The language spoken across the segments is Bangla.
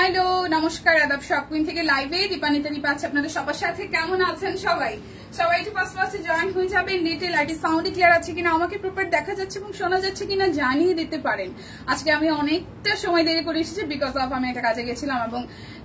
হ্যালো নমস্কার আদাব শপ কুইন থেকে লাইভে দীপানিতা দীপা আছে আপনাদের সবার সাথে। কেমন আছেন সবাই? সবাই একটু ফার্স্টে জয়েন হয়ে যাবে। নেটে লাইটের সাউন্ড ক্লিয়ার আছে কিনা, আমাকে প্রপার দেখা যাচ্ছে এবং শোনা যাচ্ছে কিনা জানিয়ে দিতে পারেন। আজকে আমি অনেকটা সময় দেরি করে এসেছি বিকজ অফ আমি একটা কাজে গেছিলাম এবং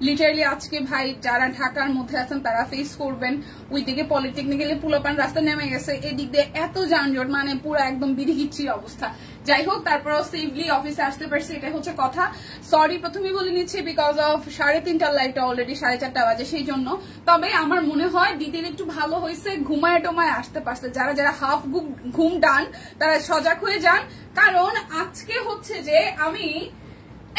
লিটারালি আজকে ভাই যারা ঢাকার মধ্যে আছেন তারা ফেস করবেন। ওইদিকে পলিটেকনিক্যালি পুলোপান রাস্তা নেমে গেছে, এদিক দিয়ে এত যানজট, মানে পুরো একদম বিধিগিচ্ছির অবস্থা। যাই হোক, তারপরও সেফলি অফিসে আসতে পারছি, এটা হচ্ছে কথা। সরি প্রথমেই বলে নিচ্ছি বিকজ অফ 3:30টার লাইটটা অলরেডি 4:30 বাজে, সেই জন্য। তবে আমার মনে হয় দিদির একটু ভালো হয়েছে, ঘুমায় টোমায় আসতে পারছে। যারা যারা হাফ ঘুম ডান তারা সজাগ হয়ে যান, কারণ আজকে হচ্ছে যে আমি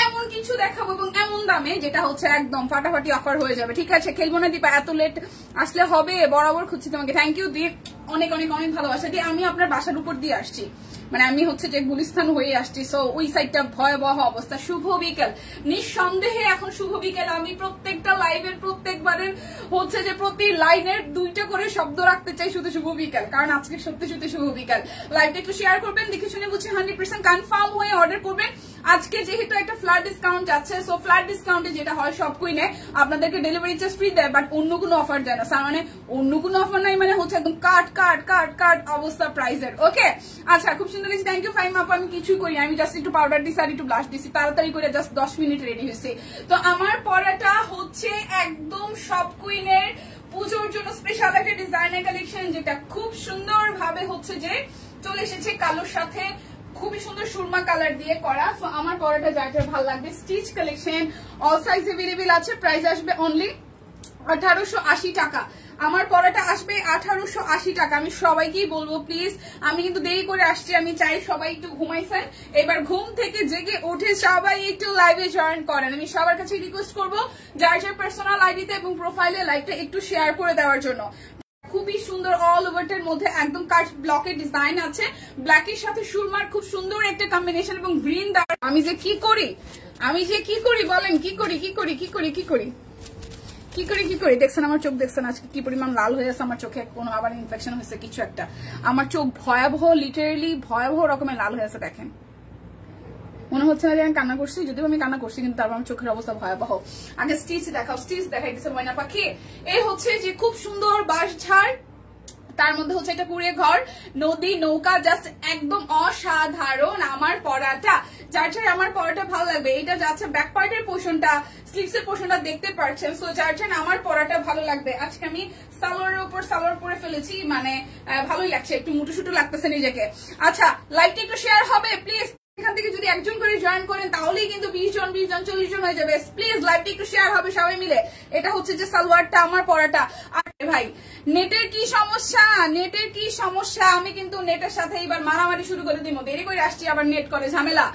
এমন কিছু দেখাবো এবং এমন দামে যেটা হচ্ছে একদম ফাটাফাটি অফার হয়ে যাবে। ঠিক আছে, খেলবো না দীপা, এত লেট আসলে হবে? বরাবর খুঁজছি তোমাকে। থ্যাংক ইউ দীপ, অনেক অনেক অনেক ভালোবাসা দিয়ে। আমি আপনার বাসার উপর দিয়ে আসছি, মানে আমি হচ্ছে যে গুলিস্তান হয়ে আসছি, সো ওই সাইডটা ভয়াবহ অবস্থা। শুভ বিকেল, নিঃসন্দেহে এখন শুভ বিকেল। আমি প্রত্যেকটা লাইভের প্রত্যেকবারের হচ্ছে যে প্রতি লাইনের 2টা করে শব্দ রাখতে চাই শুধু শুভ বিকেল, কারণ আজকে সত্যি সত্যি শুভ বিকেল। লাইভটা একটু শেয়ার করবেন, দেখে শুনে বুঝে 100% কনফার্ম হয়ে অর্ডার করবেন। আজকে যেহেতু একটা ফ্ল্যাট ডিসকাউন্ট যাচ্ছে, সো ফ্ল্যাট ডিসকাউন্টে যেটা হয় সব কুইনে আপনাদেরকে ডেলিভারি চার্জ ফ্রি দেয়, বাট অন্য কোনো অফার দেয় না। মানে অন্য কোনো অফার নাই, মানে হচ্ছে একদম কাট অবস্থা প্রাইসের। ওকে, আচ্ছা, খুব সুন্দর লাগছে, থ্যাংক ইউ ফাইম আপু। আমি কিছুই করি, আমি জাস্ট একটু পাউডার দিছি আর একটু ব্লাশ দিছি, তাড়াতাড়ি করে জাস্ট 10 মিনিট রেডি হয়েছে। তো আমার পরাটা হচ্ছে একদম সব কুইনের পুজোর জন্য স্পেশাল একটা ডিজাইনার কালেকশন, যেটা খুব সুন্দর ভাবে হচ্ছে যে চলে এসেছে কালোর সাথে, খুবই সুন্দর সুরমা কালার দিয়ে করা। সো আমার পরাটা যার যার ভালো লাগবে, stitch collection, all size available আছে। প্রাইস আসবে অনলি 1880 টাকা। আমার পরাটা আসবে 1880 টাকা। আমি সবাইকেই বলবো প্লিজ, আমি কিন্তু দেরি করে আসছি, আমি চাই সবাই একটু ঘুমাইছেন, এবার ঘুম থেকে জেগে উঠে সবাই একটু লাইভে জয়েন করেন। আমি সবার কাছে রিকোয়েস্ট করবো যার যার পার্সোনাল আইডিতে এবং প্রোফাইলে লাইভটা একটু শেয়ার করে দেওয়ার জন্য। খুবই সুন্দর অল ওভারটার মধ্যে একদম কাট ব্লকের ডিজাইন আছে, ব্ল্যাকের সাথে সুরমার খুব সুন্দর একটা কম্বিনেশন এবং গ্রিন দেওয়ার। আমি যে কি করি বলেন, কি করি দেখছেন আমার চোখ, দেখছেন আজকে কি পরিমাণ লাল হয়ে আছে আমার চোখে, কোনো আবার ইনফেকশন হয়েছে কিছু একটা। আমার চোখ ভয়াবহ, লিটারেলি ভয়াবহ রকমের লাল হয়ে আছে। দেখেন, মনে হচ্ছে না যে আমি কান্না করছি, যদিও আমি কান্না করছি, কিন্তু তারপর আমার চোখের অবস্থা ভয়াবহ। আগে স্টিচ দেখাও, স্টিচ দেখাইতেছে ময়না পাখি। এই হচ্ছে যে খুব সুন্দর বাঁশঝাড়, তার মধ্যে হচ্ছে একটা কুড়িয়ে ঘর, নদী, নৌকা, জাস্ট একদম অসাধারণ আমার পরাটা। যার যার আমার পরাটা ভালো লাগবে, এটা যাচ্ছে ব্যাক পার্টের পোর্শনটা, স্লিভস এর পোর্শনটা দেখতে পাচ্ছেন। সো যার যার আমার পরাটা ভালো লাগবে। আজকে আমি সালোয়ারের উপর সালোয়ার পরে ফেলেছি, মানে ভালোই লাগছে, একটু মুটুসুটু লাগতেছে নিজেকে। আচ্ছা, লাইভটা একটু শেয়ার হবে প্লিজ। এখান থেকে যদি একজন করে জয়েন করেন তাহলেই কিন্তু 20 জন 40 জন হয়ে যাবে। প্লিজ লাইভটা একটু শেয়ার হবে সবাই মিলে। এটা হচ্ছে যে সালোয়ারটা, আমার পরাটা। আর ভাই নেটের কি সমস্যা, আমি কিন্তু নেটের সাথে এবার মারামারি শুরু করে দিব। দেরি করে আসছি, আবার নেট করে ঝামেলা।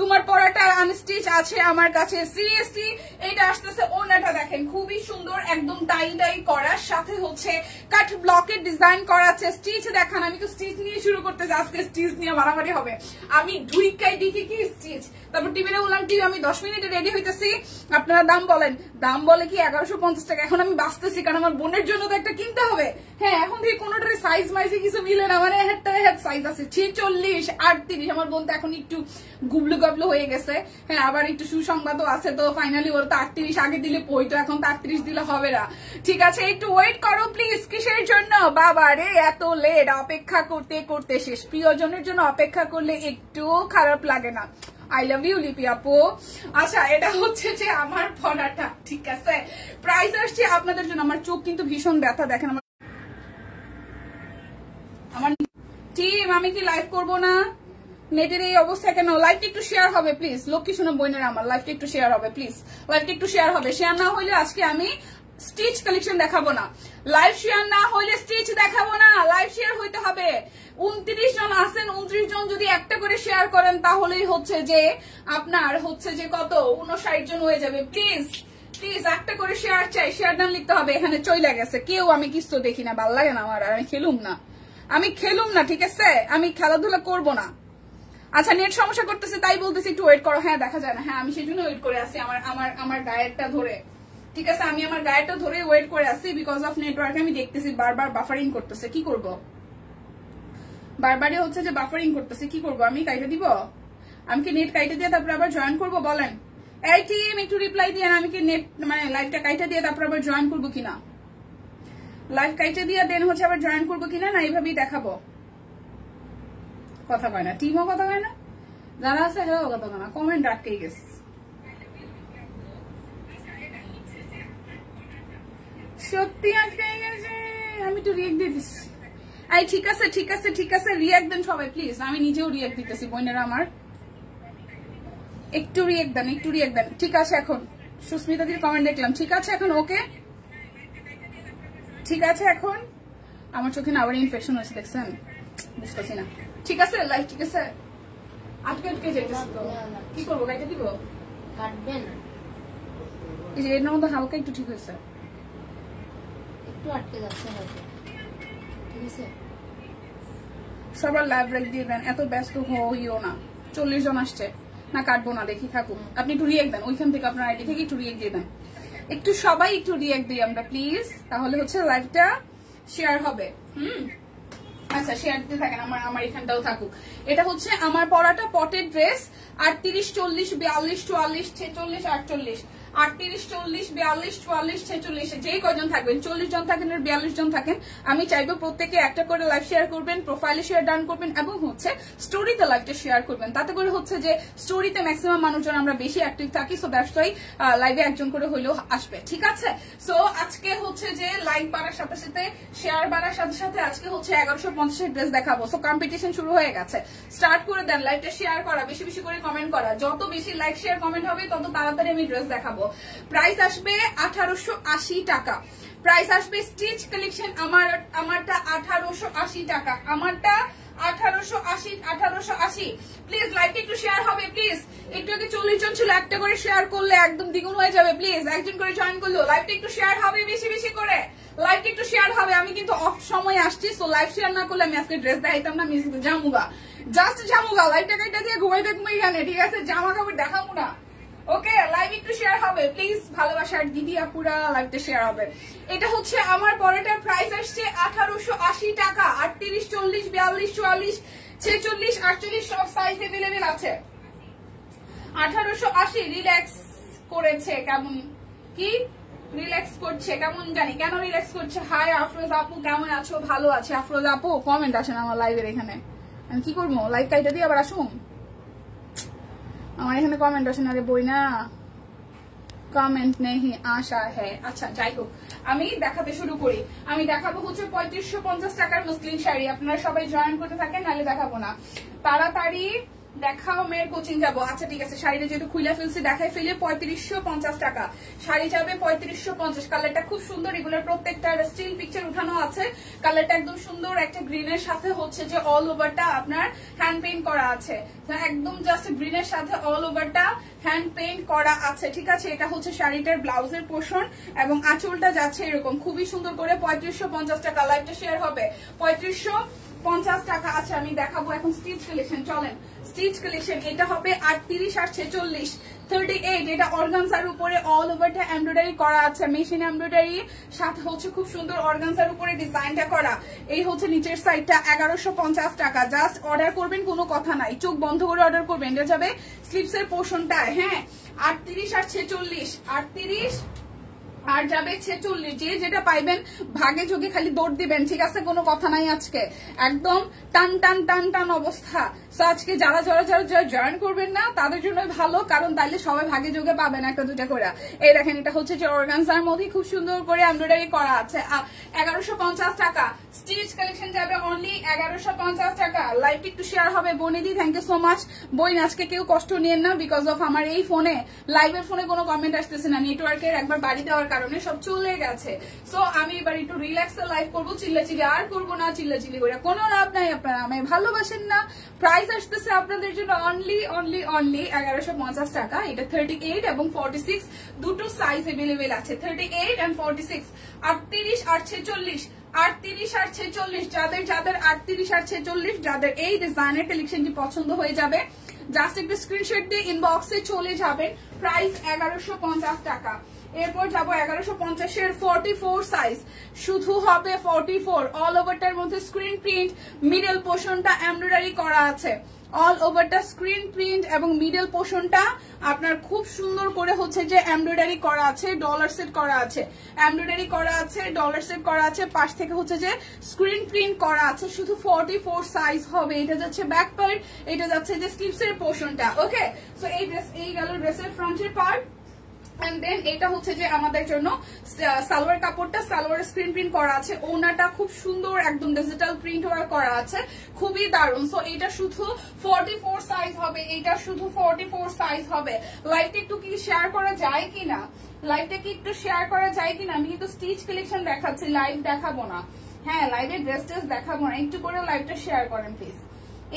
তোমার পরাটা আনস্টিচ আছে আমার কাছে, সিরিয়াসলি। এটা আসতেছে ওনাটা দেখেন, খুবই সুন্দর, একদম টাই করার সাথে হচ্ছে কাট ব্লকের ডিজাইন করা আছে। স্টিচ দেখান, আমি তো স্টিচ নিয়ে শুরু করতে যাই, আজকে স্টিচ নিয়ে মারামারি হবে। আমি ঢুইকাই দেখি কি স্টিচ, তারপর টিভিতে বললাম কি আমি 10 মিনিটে রেডি হইতেছি, আপনারা দাম বলেন। দাম বলে কি 1150 টাকা। এখন আমি বাঁচতেছি, কারণ আমার বোনের জন্য তো একটা কিনতে হবে। হ্যাঁ, এখন থেকে কোনোটার সাইজ মাইজে কিছু মিলে না, মানে হেড সাইজ আছে 46, 38। আমার বোন তো এখন একটু গুবলু গাবলু হয়ে গেছে। হ্যাঁ, আবার একটু সুসংবাদও আছে, তো ফাইনালি ওর তো 38 আগে দিলে পইতো, এখন তো 38 দিলে হবে না। ঠিক আছে, একটু ওয়েট করো প্লিজ। কিসের জন্য বাবা রে এত লেট? অপেক্ষা করতে করতে শেষ। প্রিয়জনের জন্য অপেক্ষা করলে একটু খারাপ লাগে না। আই লাভ ইউ লিপি আপু। আচ্ছা, এটা হচ্ছে যে আমার পরাটা, ঠিক আছে। প্রাইস আসছে আপনাদের জন্য। আমার চোখ কিন্তু ভীষণ ব্যথা, দেখেন আমার টিম। আমি কি লাইভ করবো না? নেটের এই অবস্থা কেন? লাইভটা একটু শেয়ার হবে প্লিজ। লক্ষ্মী শোনা বোনের আমার, লাইভটা একটু শেয়ার হবে প্লিজ। লাইভটা একটু শেয়ার হবে। শেয়ার না হইলে আজকে আমি স্টিচ কালেকশন দেখাবো না। লাইভ শেয়ার না হইলে স্টিচ দেখাবো না। লাইভ শেয়ার হইতে হবে। 29 জন আছেন, 29 জন যদি একটা করে শেয়ার করেন তাহলেই হচ্ছে যে আপনার হচ্ছে যে কত 59 জন হয়ে যাবে। প্লিজ একটা করে শেয়ার চাই। শেয়ার ডান লিখতে হবে। এখানে চইলা গেছে কেউ, আমি কিছু দেখি না, ভালো লাগে না আমার, আমি খেলুম না, ঠিক আছে। আমি খেলাধুলা করবো না। আচ্ছা, নেট সমস্যা করতেছে তাই বলতেছি একটু ওয়েট করো। হ্যাঁ, দেখা যায় না। হ্যাঁ, আমি সেই জন্য ওয়েট করে আছি আমার গায়েরটা ধরে। ঠিক আছে, আমি আমার গায়েরটা ধরে ওয়েট করে আছি বিকজ অফ নেটওয়ার্ক। আমি দেখতেছি বারবার বাফারিং করতেছে, কি করব? বারবারই হচ্ছে যে বাফারিং করতেছে, কি করব? আমি কাইটে দিব? আমি কি নেট কাইটে দিয়ে তারপরে আবার জয়েন করবো? বলেন, এই টিম একটু রিপ্লাই দিয়ে, আমি কি নেট মানে লাইভটা কাইটা দিয়ে তারপর আবার জয়েন করবো কিনা, লাইভ কাইটা দিয়ে দেন হচ্ছে আবার জয়েন করবো কিনা, না এইভাবেই দেখাবো? কথা কয় না, টিমও কথা কয় না, যারা আছে হেও কথা কয় না, কমেন্ট আটকেই গেছে। সত্যি আটকে গেছে, আমি তো রিয়েক্ট দিয়ে দিচ্ছি। এই ঠিক আছে ঠিক আছে ঠিক আছে, রিয়েক্ট দেন সবাই প্লিজ, আমি নিজেও রিয়েক্ট দিতেছি বোনেরা আমার, একটু রিয়েক্ট দেন একটু রিয়েক্ট দেন। ঠিক আছে এখন সুস্মিতা দির কমেন্ট দেখলাম, ঠিক আছে এখন ওকে, ঠিক আছে এখন। আমার চোখে না আবার ইনফেকশন হয়েছে দেখছেন, বুঝতেছি না। ঠিক আছে লাইভ ঠিক আছে, আটকে আটকে যাইতেছে তো কি করবো, কাইটা দিব? কাটবেন এই যে এর মধ্যে হালকা একটু ঠিক হয়েছে, একটু আটকে যাচ্ছে হয়তো, ঠিক আছে। সবার লাইভ রেক দিয়ে দেন, এত ব্যস্ত হইও না। 40 জন আসছে না, কাটবো না, দেখি থাকুক। আপনি একটু রিয়েক্ট দেন ওইখান থেকে, আপনার আইডি থেকে একটু রিয়েক্ট দিয়ে দেন, একটু সবাই একটু রিয়েক্ট দিই আমরা প্লিজ, তাহলে হচ্ছে লাইভটা শেয়ার হবে। আচ্ছা শেয়ার দিতে থাকেন, আমার এখানটাও থাকুক। এটা হচ্ছে আমার পরাটা পটের ড্রেস, 38 40 42 44 46 48, 38 40 42 44 46, যেই কয়জন থাকবেন, 40 জন থাকেন আর 42 জন থাকেন, আমি চাইবো প্রত্যেকে একটা করে লাইভ শেয়ার করবেন, প্রোফাইলে শেয়ার ডান করবেন এবং হচ্ছে স্টোরিতে লাইভটা শেয়ার করবেন। তাতে করে হচ্ছে যে স্টোরিতে ম্যাক্সিমাম মানুষজন আমরা বেশি অ্যাক্টিভ থাকি, সো দ্যাটস ওয়াই লাইভে একজন করে হইলেও আসবে, ঠিক আছে। সো আজকে হচ্ছে যে লাইভ বাড়ার সাথে সাথে শেয়ার বাড়ার সাথে সাথে আজকে হচ্ছে 1150 ড্রেস দেখাবো। সো কম্পিটিশন শুরু হয়ে গেছে, স্টার্ট করে দেন লাইভটা শেয়ার করা, বেশি বেশি করে কমেন্ট করা, যত বেশি লাইক শেয়ার কমেন্ট হবে তত তাড়াতাড়ি আমি ড্রেস দেখাবো। প্রাইস আসবে 1880 টাকা, প্রাইস আসবে স্টিচ কালেকশন আমারটা 1880 টাকা, আমারটা 1880। প্লিজ লাইভটা একটু শেয়ার হবে প্লিজ, একটু আগে 40 জন ছিল, একটা করে শেয়ার করলে একদম দ্বিগুণ হয়ে যাবে। প্লিজ একজন করে জয়েন করলো, লাইভটা একটু শেয়ার হবে বেশি বেশি করে, লাইভটা একটু শেয়ার হবে। আমি কিন্তু অফ সময় আসছি, সো লাইভ শেয়ার না করলে আমি আজকে ড্রেস দেখাইতাম না, মিস জামুগা, জাস্ট জামুগা, লাইভটা কাইটা দিয়ে ঘুমাইতে ঘুমাই এখানে, ঠিক আছে, জামা কাপড় দেখাবো না। ওকে লাইভ একটু শেয়ার হবে প্লিজ, ভালোবাসার দিদি আপুরা লাইভটা শেয়ার হবে। এটা হচ্ছে আমার পরেটার প্রাইস আসছে 1880 টাকা, 38 40 42 44 46 48 সব সাইজ अवेलेबल আছে। 1880 রিল্যাক্স করেছে, কেমন কি রিল্যাক্স করছে কেমন জানি, কেন রিল্যাক্স করছে। হাই আফরোজ আপু কেমন আছো? ভালো আছে আফরোজ আপু, কমেন্ট আসেন আমার লাইভের এখানে, আমি কি করবো লাইভ কাইটা দিয়ে আবার আসুন, আমার এখানে কমেন্ট আসে না রে বই না, কমেন্ট নেই আশা হ্যাঁ। আচ্ছা যাই হোক, আমি দেখাতে শুরু করি। আমি দেখাবো হচ্ছে 3550 টাকার মুসলিম শাড়ি, আপনারা সবাই জয়েন করতে থাকেন, নাহলে দেখাবো না। তাড়াতাড়ি দেখাও, মেয়ের কোচিং যাবো। আচ্ছা ঠিক আছে, শাড়িটা যেহেতু খুলে ফেলছি দেখাই ফেলে। 3550 টাকা শাড়ি যাবে, 3550। কালারটা খুব সুন্দর, এগুলোর প্রত্যেকটা স্টিল পিকচার উঠানো আছে। কালারটা একদম সুন্দর, একটা গ্রিনের সাথে হচ্ছে যে অল ওভারটা আপনার হ্যান্ড পেইন্ট করা আছে, একদম জাস্ট গ্রিনের সাথে অল ওভারটা হ্যান্ড পেইন্ট করা আছে, ঠিক আছে। এটা হচ্ছে শাড়িটার ব্লাউজের পোর্শন এবং আঁচলটা যাচ্ছে এরকম খুবই সুন্দর করে। 3550 টাকা, লাইভটা শেয়ার হবে 3550 টাকা। আচ্ছা আমি দেখাবো এখন স্টিচ কালেকশন, চলেন স্টিচ কালেকশন। এটা হবে 38 আর 46 38, এটা অর্গানজার উপরে অল ওভারটা এমব্রয়ডারি করা আছে, মেশিন এমব্রয়ডারি সাথে হচ্ছে খুব সুন্দর অর্গানজার উপরে ডিজাইনটা করা। এই হচ্ছে নিচের সাইডটা 1150 টাকা। জাস্ট অর্ডার করবেন, কোনো কথা নাই, চোখ বন্ধ করে অর্ডার করবেন। এটা যাবে স্লিপসের পোর্শনটায়, হ্যাঁ। 38 আর 46, 38 আর যাবে 46, যে যেটা পাইবেন ভাগে যোগে খালি দৌড় দিবেন, ঠিক আছে, কোনো কথা নাই। আজকে একদম টান টান টান টান অবস্থা। সো আজকে যারা যারা যারা যারা জয়েন করবেন না তাদের জন্য ভালো, কারণ তাইলে সবাই ভাগে যোগে পাবেন একটা দুটা করে। এই দেখেন, এটা হচ্ছে যে অর্গানজার মধ্যে খুব সুন্দর করে এমব্রয়ডারি করা আছে। 1150 টাকা স্টিচ কালেকশন যাবে অনলি 1150 টাকা। লাইভটি একটু শেয়ার হবে। বনিদি থ্যাংক ইউ সো মাচ। বইন আজকে কেউ কষ্ট নিয়েন না, বিকজ অফ আমার এই ফোনে লাইভের ফোনে কোনো কমেন্ট আসতেছে না, নেটওয়ার্কের একবার বাড়ি দেওয়ার কারণে সব চলে গেছে। সো আমি এবার একটু রিল্যাক্স লাইভ করবো, চিল্লাচিল্লি আর করবো না, চিল্লাচিল্লি করে কোনো লাভ নাই। আপনারা আমায় ভালোবাসেন না। প্রাইস আসতেছে আপনাদের জন্য অনলি অনলি অনলি 1150 টাকা। এটা 38 এবং 46 দুটো সাইজ अवेलेबल আছে, 38 এন্ড 46। 38 আর 46, 38 আর 46, যাদের যাদের 38 আর 46, যাদের এই ডিজাইনের কালেকশনটি পছন্দ হয়ে যাবে, জাস্ট একটা স্ক্রিনশট দিয়ে ইনবক্সে চলে যাবেন। প্রাইস 1150 টাকা। এরপর যাবো 1150 এর 44 সাইজ, শুধু হবে 44। অল ওভারটার মধ্যে স্ক্রিন প্রিন্ট, মিডল পোর্শনটা এমব্রয়ডারি করা আছে। অল ওভারটা স্ক্রিন প্রিন্ট এবং মিডল পোর্শনটা আপনার খুব সুন্দর করে হচ্ছে যে এমব্রয়ডারি করা আছে, ডলার সেট করা আছে, এমব্রয়ডারি করা আছে, ডলার সেট করা আছে, পাশ থেকে হচ্ছে যে স্ক্রিন প্রিন্ট করা আছে। শুধু 44 সাইজ হবে। এটা যাচ্ছে ব্যাক পার্ট, এটা যাচ্ছে যে স্লিভসের পোর্শনটা। ওকে, সো এই গেল ড্রেসের ফ্রন্টের পার্ট। এন্ড দেন এটা হচ্ছে যে আমাদের জন্য সালোয়ার কাপড়টা, সালোয়ার স্ক্রিন প্রিন্ট করা আছে, ওনাটা খুব সুন্দর একদম ডিজিটাল প্রিন্ট ওয়ার্ক করা আছে, খুবই দারুণ। সো এটা শুধু 44 সাইজ হবে, এটা শুধু 44 সাইজ হবে। লাইভটা একটু কি শেয়ার করা যায় কিনা, লাইভটা কি একটু শেয়ার করা যায় কিনা? আমি কিন্তু স্টিচ কালেকশন দেখাচ্ছি, লাইভ দেখাবো না। হ্যাঁ, লাইভে ড্রেস টেস দেখাবো না। একটু করে লাইভটা শেয়ার করেন প্লিজ,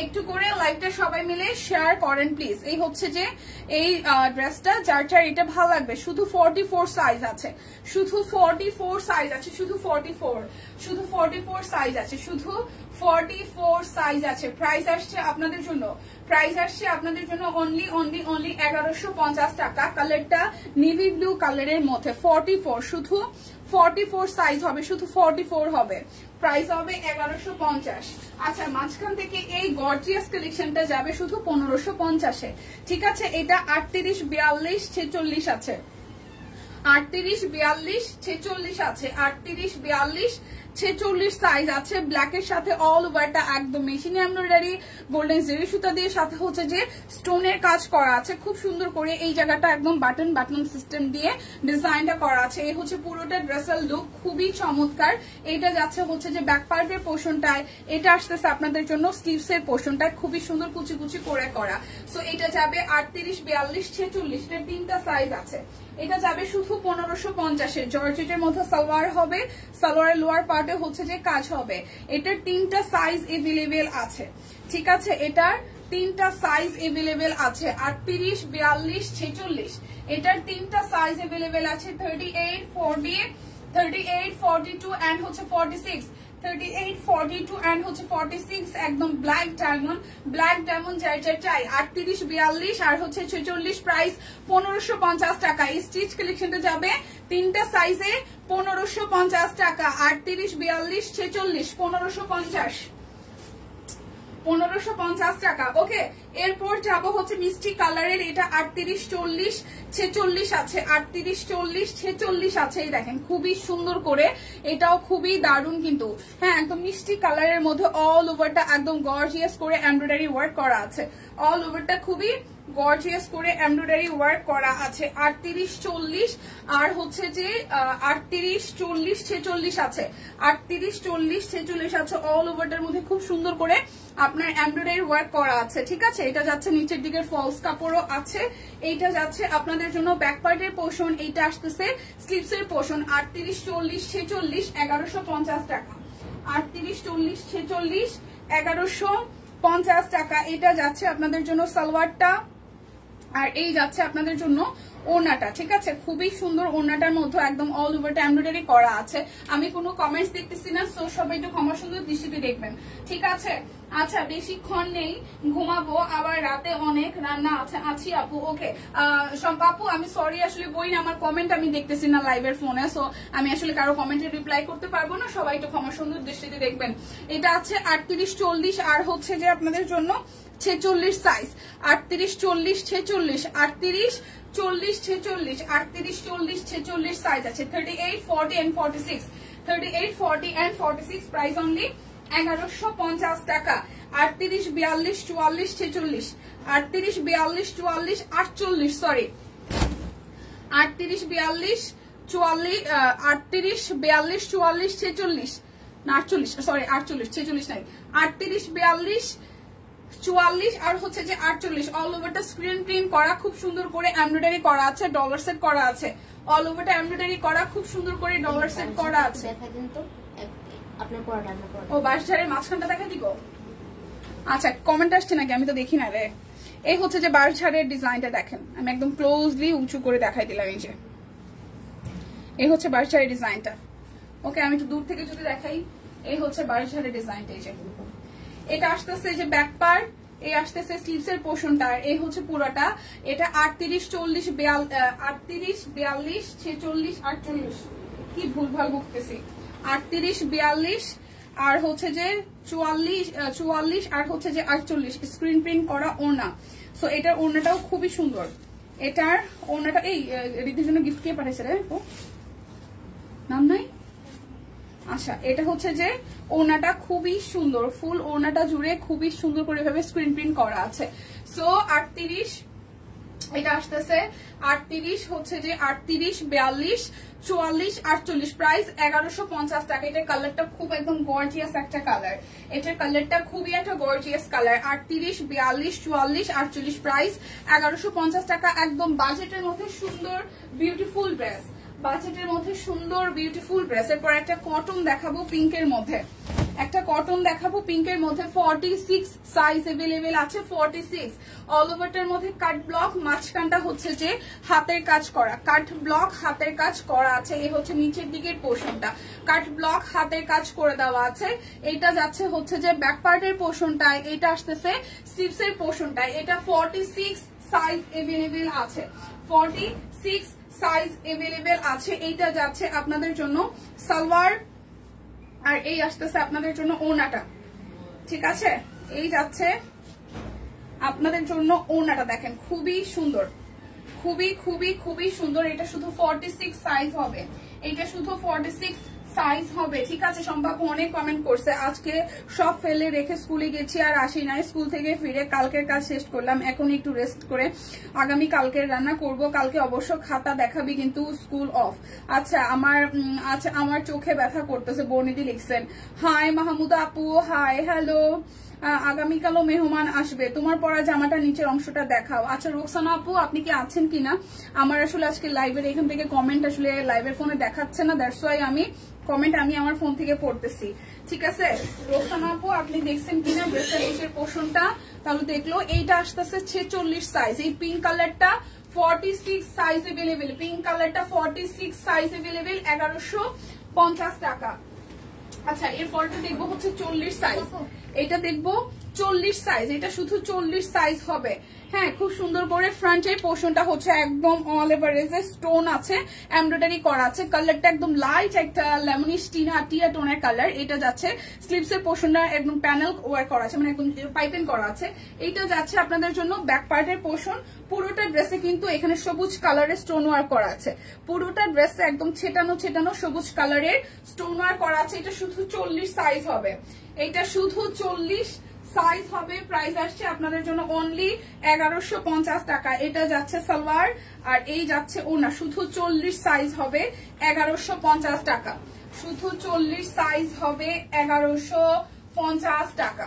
একটু করে লাইভটা সবাই মিলে শেয়ার করেন প্লিজ। এই হচ্ছে যে এই ড্রেসটা, যার যার এটা ভালো লাগবে, শুধু 44 সাইজ আছে, শুধু 44 সাইজ আছে, শুধু 44 সাইজ আছে, শুধু 44 সাইজ আছে। প্রাইস আসছে আপনাদের জন্য, প্রাইস আসছে আপনাদের জন্য অনলি 1150 টাকা। কালারটা নেভি ব্লু কালারের মধ্যে 44, শুধু 44 সাইজ হবে, শুধু 44 হবে। প্রাইস হবে 1150। আচ্ছা, মাঝখান থেকে এই গর্জিয়াস কালেকশনটা যাবে শুধু 1550-এ। ঠিক আছে, এটা 38, 42, 46 আছে, 38, 42, 46 আছে, 38, 42, 46 সাইজ আছে। ব্ল্যাকের সাথে অল ওভারটা একদম মেশিন এমব্রয়ডারি গোল্ডেন জেরি সুতা দিয়ে, সাথে হচ্ছে যে স্টোনের কাজ করা আছে খুব সুন্দর করে। এই জায়গাটা একদম বাটন সিস্টেম দিয়ে ডিজাইনটা করা আছে। এই হচ্ছে পুরোটা ড্রেসের লুক, খুবই চমৎকার। এটা যাচ্ছে হচ্ছে যে ব্যাক পার্টের পোর্শনটায়, এটা আসতেছে আপনাদের জন্য স্লিভসের পোর্শনটায়, খুবই সুন্দর কুচি কুচি করে করা। সো এটা যাবে 38, 42, 46, এর 3টা সাইজ আছে। এটা যাবে শুধু 1550-এ। জর্জেটের মধ্যে সালোয়ার হবে, সালোয়ারের লোয়ার পার্টে হচ্ছে যে কাজ হবে। এটার 3টা সাইজ এভেলেবেল আছে। ঠিক আছে, এটার 3টা সাইজ এভেলেবেল আছে, 38, 42, 46। এটার 3টা সাইজ এভেলেবেল আছে, 38, 40, 38, 42 এন্ড হচ্ছে 46, 38, 42 এন্ড হচ্ছে 46। একদম ব্ল্যাক ডায়মন্ড যার যার চাই, 38, 42 আর হচ্ছে 46। প্রাইস 1550 টাকা। এই স্টিচ কালেকশনটা যাবে 3টা সাইজে 1550 টাকা, 38, 42, 46, 1550 টাকা। ওকে, এরপর যাবো হচ্ছে মিষ্টি কালারের, এটা 38, 40, 46 আছে, 38, 40, 46 আছে। এই দেখেন খুবই সুন্দর করে, এটাও খুবই দারুণ কিন্তু। হ্যাঁ, একদম মিষ্টি কালারের মধ্যে অল ওভারটা একদম গর্জিয়াস করে এমব্রয়ডারি ওয়ার্ক করা আছে, অল ওভারটা খুবই গর্জিয়াস করে এমব্রয়ডারি ওয়ার্ক করা আছে। 38, 40 আর হচ্ছে যে 38, 40, 46 আছে, 38, 40, 46 আছে। অল ওভারটার মধ্যে খুব সুন্দর করে আপনার এমব্রয়ডারি ওয়ার্ক করা আছে। ঠিক আছে, এটা যাচ্ছে নিচের দিকের ফলস কাপড়ও আছে। এইটা যাচ্ছে আপনাদের জন্য ব্যাক পার্টের পোর্শন, এইটা আসতেছে স্লিভসের পোর্শন। 38, 40, 46, 1150 টাকা, 38, 40, 46, 1150 টাকা। এটা যাচ্ছে আপনাদের জন্য সালোয়ারটা, আর এই যাচ্ছে আপনাদের জন্য ওড়নাটা। ঠিক আছে, খুবই সুন্দর ওড়নাটার মধ্যে একদম অল ওভারটা এমব্রয়ডারি করা আছে। আমি কোনো কমেন্টস দেখতেছি না, সো সবাই একটু ক্ষমা সুন্দর দৃষ্টিতে দেখবেন। ঠিক আছে, আচ্ছা বেশিক্ষণ নেই, ঘুমাবো, আবার রাতে অনেক রান্না আছে। আছি আপু, ওকে আপু আমি সরি, আসলে বই না, আমার কমেন্ট আমি দেখতেছি না লাইভের ফোনে, সো আমি আসলে কারো কমেন্টে রিপ্লাই করতে পারবো না। সবাই একটু ক্ষমা সুন্দর দৃষ্টিতে দেখবেন। এটা আছে 38, 40 আর হচ্ছে যে আপনাদের জন্য 46 সাইজ, 38, 40, 46, 38, 40, 46, 38, 40, 46 সাইজ আছে। 38, 40 and 46, 38, 40 and 46। প্রাইস অনলি 1150 টাকা। 38, 42, 44, 46, 38, 42, 44, 48, সরি 38, 42, 44, 38, 42, 44, 46 না 48, সরি 48, 46 নাই, 38, 42, 44 আর হচ্ছে যে 48। অল ওভারটা স্ক্রিন প্রিন্ট করা, খুব সুন্দর করে এমব্রয়ডারি করা আছে, ডলার সেট করা আছে। অল ওভারটা এমব্রয়ডারি করা, খুব সুন্দর করে ডলার সেট করা আছে। ও বাঁশঝাড়ের মাঝখানটা দেখা দিব। আচ্ছা, কমেন্ট আসছে নাকি? আমি তো দেখি না রে। এই হচ্ছে যে বাঁশঝাড়ের ডিজাইনটা দেখেন, আমি একদম ক্লোজলি উঁচু করে দেখাই দিলাম। এই যে এই হচ্ছে বাঁশঝাড়ের ডিজাইনটা। ওকে, আমি একটু দূর থেকে যদি দেখাই, এই হচ্ছে বাঁশঝাড়ের ডিজাইনটা। এই যে এটা আসতেছে যে ব্যাক পার্ট, এই আসতেছে স্লিভসের পোর্শনটা, এই হচ্ছে পুরোটা। এটা 38, 40, 38, 42, 46, 48, কি ভুলভাল বলতেছি। 38, 42, আর হচ্ছে যে 44 আর হচ্ছে যে 48 স্ক্রিন প্রিন্ট করা ওড়না। সো এটার ওড়নাটাও খুবই সুন্দর। এটার ওড়নাটা এই রিদির জন্য গিফট কে পাঠাইছে রে? নাম নাই? আচ্ছা, এটা হচ্ছে যে ওড়নাটা খুবই সুন্দর, ফুল ওড়নাটা জুড়ে খুবই সুন্দর করে ভাবে স্ক্রিন প্রিন্ট করা আছে। সো 38 এটা আসতেছে 38 হচ্ছে যে 38, 42, 44, 48 প্রাইস 1150 টাকা। এটার কালারটা খুব একদম গর্জিয়াস একটা কালার। এটার কালারটা খুবই একটা গর্জিয়াস কালার। 38, 42, 44, 48 প্রাইস 1150 টাকা। একদম বাজেটের মধ্যে সুন্দর বিউটিফুল ড্রেস, বাজেটের মধ্যে সুন্দর বিউটিফুল ড্রেস। এরপর একটা কটন দেখাবো পিঙ্কের মধ্যে, একটা কটন দেখাবো পিঙ্কের মধ্যে 46 সাইজ अवेलेबल আছে। 46 অল ওভারটার মধ্যে কাট ব্লক, মাঝখানটা হচ্ছে যে হাতের কাজ করা, কাট ব্লক হাতের কাজ করা আছে। এই হচ্ছে নিচের দিকের পোর্শনটা, কাট ব্লক হাতের কাজ করে দেওয়া আছে। এটা যাচ্ছে হচ্ছে যে ব্যাক পার্টের পোর্শনটায়, এটা আসতেছে স্লিভস এর পোর্শনটায়। এটা 46 সাইজ अवेलेबल আছে, 46 সাইজ अवेलेबल আছে। এইটা যাচ্ছে আপনাদের জন্য সালোয়ার, আর এই আসতেছে আপনাদের জন্য ওড়নাটা। ঠিক আছে, এই যাচ্ছে আপনাদের জন্য ওড়নাটা। দেখেন খুবই সুন্দর, খুবই খুবই খুবই সুন্দর। এটা শুধু 46 সাইজ হবে, এটা শুধু 46 সাইজ হবে। ঠিক আছে, সম্ভাব্য অনেক কমেন্ট করছে আজকে সব ফেলে রেখে স্কুলে গেছি আর আসি নাই, স্কুল থেকে ফিরে কালকের কাজ শেষ করলাম, এখন একটু রেস্ট করে আগামী কালকের রান্না করব। কালকে অবশ্য খাতা দেখাবি কিন্তু স্কুল অফ। আচ্ছা আমার চোখে ব্যথা করতেছে, বর্ণিদি লিখছেন। হাই মাহমুদা আপু, হাই হ্যালো। আগামীকালও মেহমান আসবে, তোমার পরা জামাটা নিচের অংশটা দেখাও। আচ্ছা রোকসানা আপু আপনি কি আছেন কিনা? আমার আসলে আজকে লাইভের এখান থেকে কমেন্ট আসলে লাইভের ফোনে দেখাচ্ছে না, দ্যাটস ওয়াই আমি কমেন্ট আমার ফোন থেকে পড়তেছি। ঠিক আছে রোকসানা আপু আপনি দেখছেন কিনা ড্রেসের নিচের পোর্শনটা? তাহলে দেখলো এইটা আসতেছে 46 সাইজ। এই পিঙ্ক কালারটা 46 সাইজ अवेलेबल, পিঙ্ক কালারটা 46 সাইজ अवेलेबल 1150 টাকা। আচ্ছা এরপরটা দেখবো হচ্ছে 40 সাইজ, এটা দেখবো 40 সাইজ, এটা শুধু 40 সাইজ হবে। হ্যাঁ খুব সুন্দর করে ফ্রন্টের পোর্শনটা হচ্ছে একদম অল এভারেজে স্টোন আছে, এমব্রয়ডারি করা আছে। কালারটা একদম লাইট একটা লেমনিশ টিয়া টোনের কালার। এটা যাচ্ছে স্লিভস এর পোর্শনটা একদম প্যানেল ওয়ার্ক করা আছে, মানে একদম পাইপিং করা আছে। এটা যাচ্ছে আপনাদের জন্য ব্যাক পার্টের পোর্শন। পুরোটা ড্রেসে কিন্তু এখানে সবুজ কালারের স্টোন ওয়ার্ক করা আছে, পুরোটা ড্রেসে একদম ছেটানো সবুজ কালারের স্টোন ওয়ার্ক করা আছে। এটা শুধু 40 সাইজ হবে, এটা শুধু 40 সাইজ হবে। প্রাইস আসছে আপনাদের জন্য অনলি 1150 টাকা। এটা যাচ্ছে সালোয়ার আর এই যাচ্ছে ওড়না, শুধু 40 সাইজ হবে 1150 টাকা, শুধু 40 সাইজ হবে 1150 টাকা।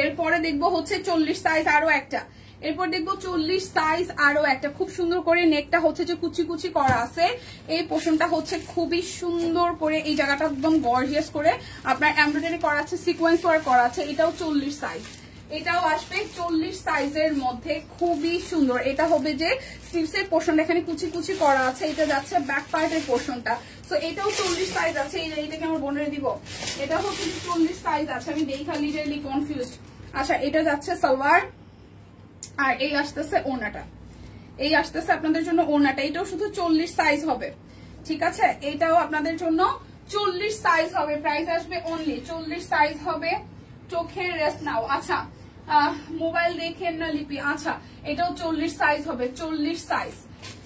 এরপরে দেখবো হচ্ছে 40 সাইজ আরো একটা, এরপর দেখবো 40 সাইজ আরো একটা। খুব সুন্দর করে নেকটা হচ্ছে যে কুচি কুচি করা আছে, এই পোর্শনটা হচ্ছে খুবই সুন্দর করে এই জায়গাটা একদম গর্জিয়াস করে আপনার এমব্রয়ডারি করা আছে, সিকোয়েন্স ওয়ার্ক করা আছে। এটাও 40 সাইজ, এটাও আসবে 40 সাইজের মধ্যে, খুবই সুন্দর। এটা হবে যে স্লিভস এর পোর্শনটা এখানে কুচি কুচি করা আছে। এটা যাচ্ছে ব্যাক পার্টের পোর্শনটা। সো এটাও 40 সাইজ আছে। এইটাকে আমার বোনের দিব, এটা হচ্ছে 40 সাইজ আছে। আমি দেখা লিটারলি কনফিউজড। আচ্ছা এটা যাচ্ছে সালোয়ার আর এই আসতেছে ওড়নাটা, এই আসতেছে আপনাদের জন্য ওড়নাটা। এটাও শুধু 40 সাইজ হবে। ঠিক আছে, এটাও আপনাদের জন্য 40 সাইজ হবে। প্রাইস আসবে অনলি 40 সাইজ হবে। চোখের রেস্ট নাও। আচ্ছা মোবাইল দেখেন না লিপি। আচ্ছা এটাও 40 সাইজ হবে, 40 সাইজ।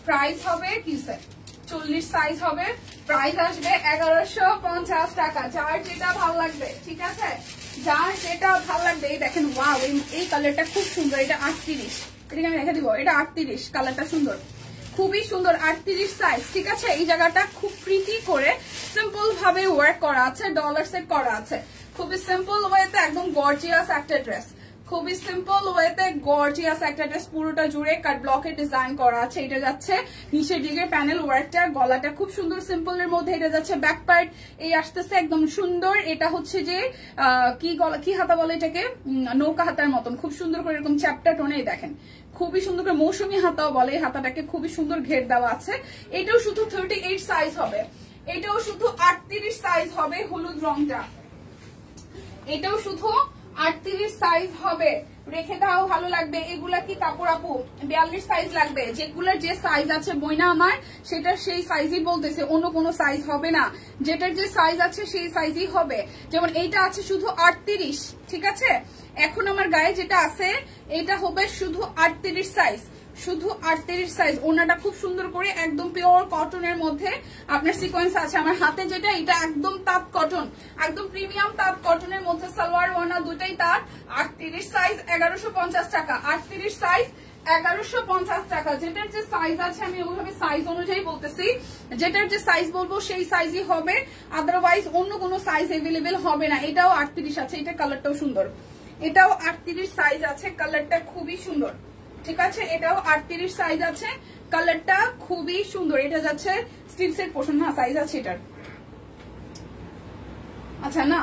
প্রাইস হবে কি স্যার? 40 সাইজ হবে। প্রাইস আসবে 1150 টাকা। যার যেটা ভালো লাগবে, ঠিক আছে, যার যেটা ভালো লাগবে। এই দেখেন ওয়াও, এই কালারটা খুব সুন্দর। এটা 38, এটাকে আমি রেখে দিব। এটা 38, কালারটা সুন্দর, খুবই সুন্দর। 38 সাইজ। ঠিক আছে, এই জায়গাটা খুব প্রিটি করে সিম্পল ভাবে ওয়ার্ক করা আছে, ডলার সেট করা আছে। খুবই সিম্পল ওয়েতে একদম গর্জিয়াস একটা ড্রেস, খুবই সিম্পল ওয়েতে গর্জিয়াস একটা ড্রেস। পুরোটা জুড়ে কাট ব্লকের ডিজাইন করা আছে। এটা যাচ্ছে নিচের দিকে প্যানেল ওয়ার্কটা, গলাটা খুব সুন্দর সিম্পলের মধ্যে। এটা যাচ্ছে ব্যাক পার্ট, এই আসতেছে একদম সুন্দর। এটা হচ্ছে যে কি হাতা বলে এটাকে, নৌকা হাতার মতন খুব সুন্দর করে এরকম চ্যাপ্টা টোনে দেখেন, খুবই সুন্দর করে মৌসুমী হাতাও বলে। এই হাতাটাকে খুবই সুন্দর ঘের দেওয়া আছে। এটাও শুধু 38 সাইজ হবে, এটাও শুধু 38 সাইজ হবে। হলুদ রংটা, এটাও শুধু 38 সাইজ হবে, রেখে দাও, ভালো লাগবে। এগুলা কি কাপড় আপু? 42 সাইজ লাগবে। যেগুলোর যে সাইজ আছে বইনা আমার, সেটার সেই সাইজই বলতেছে, অন্য কোনো সাইজ হবে না। যেটার যে সাইজ আছে সেই সাইজই হবে। যেমন এইটা আছে শুধু 38, ঠিক আছে? এখন আমার গায়ে যেটা আছে এটা হবে শুধু 38 সাইজ, শুধু 38 সাইজ। ওনাটা খুব সুন্দর করে একদম পিওর কটনের মধ্যে আপনার সিকোয়েন্স আছে। আমার হাতে যেটা, এটা একদম তাঁত কটন, একদম প্রিমিয়াম তাঁত কটনের মধ্যে সালোয়ার ওড়না দুটাই তাঁত। 38 সাইজ 1150 টাকা, 38 সাইজ 1150 টাকা। যেটার যে সাইজ আছে আমি ওইভাবে সাইজ অনুযায়ী বলতেছি, যেটার যে সাইজ বলবো সেই সাইজই হবে, আদারওয়াইজ অন্য কোনো সাইজ এভেলেবেল হবে না। এটাও 38 আছে, এটা কালারটাও সুন্দর, এটাও 38 সাইজ আছে, কালারটা খুবই সুন্দর, ঠিক আছে? এটাও 38 সাইজ আছে, কালারটা খুবই সুন্দর। এটা যাচ্ছে স্টিলসের পোর্শন, না সাইজ আছে এটার, আচ্ছা না,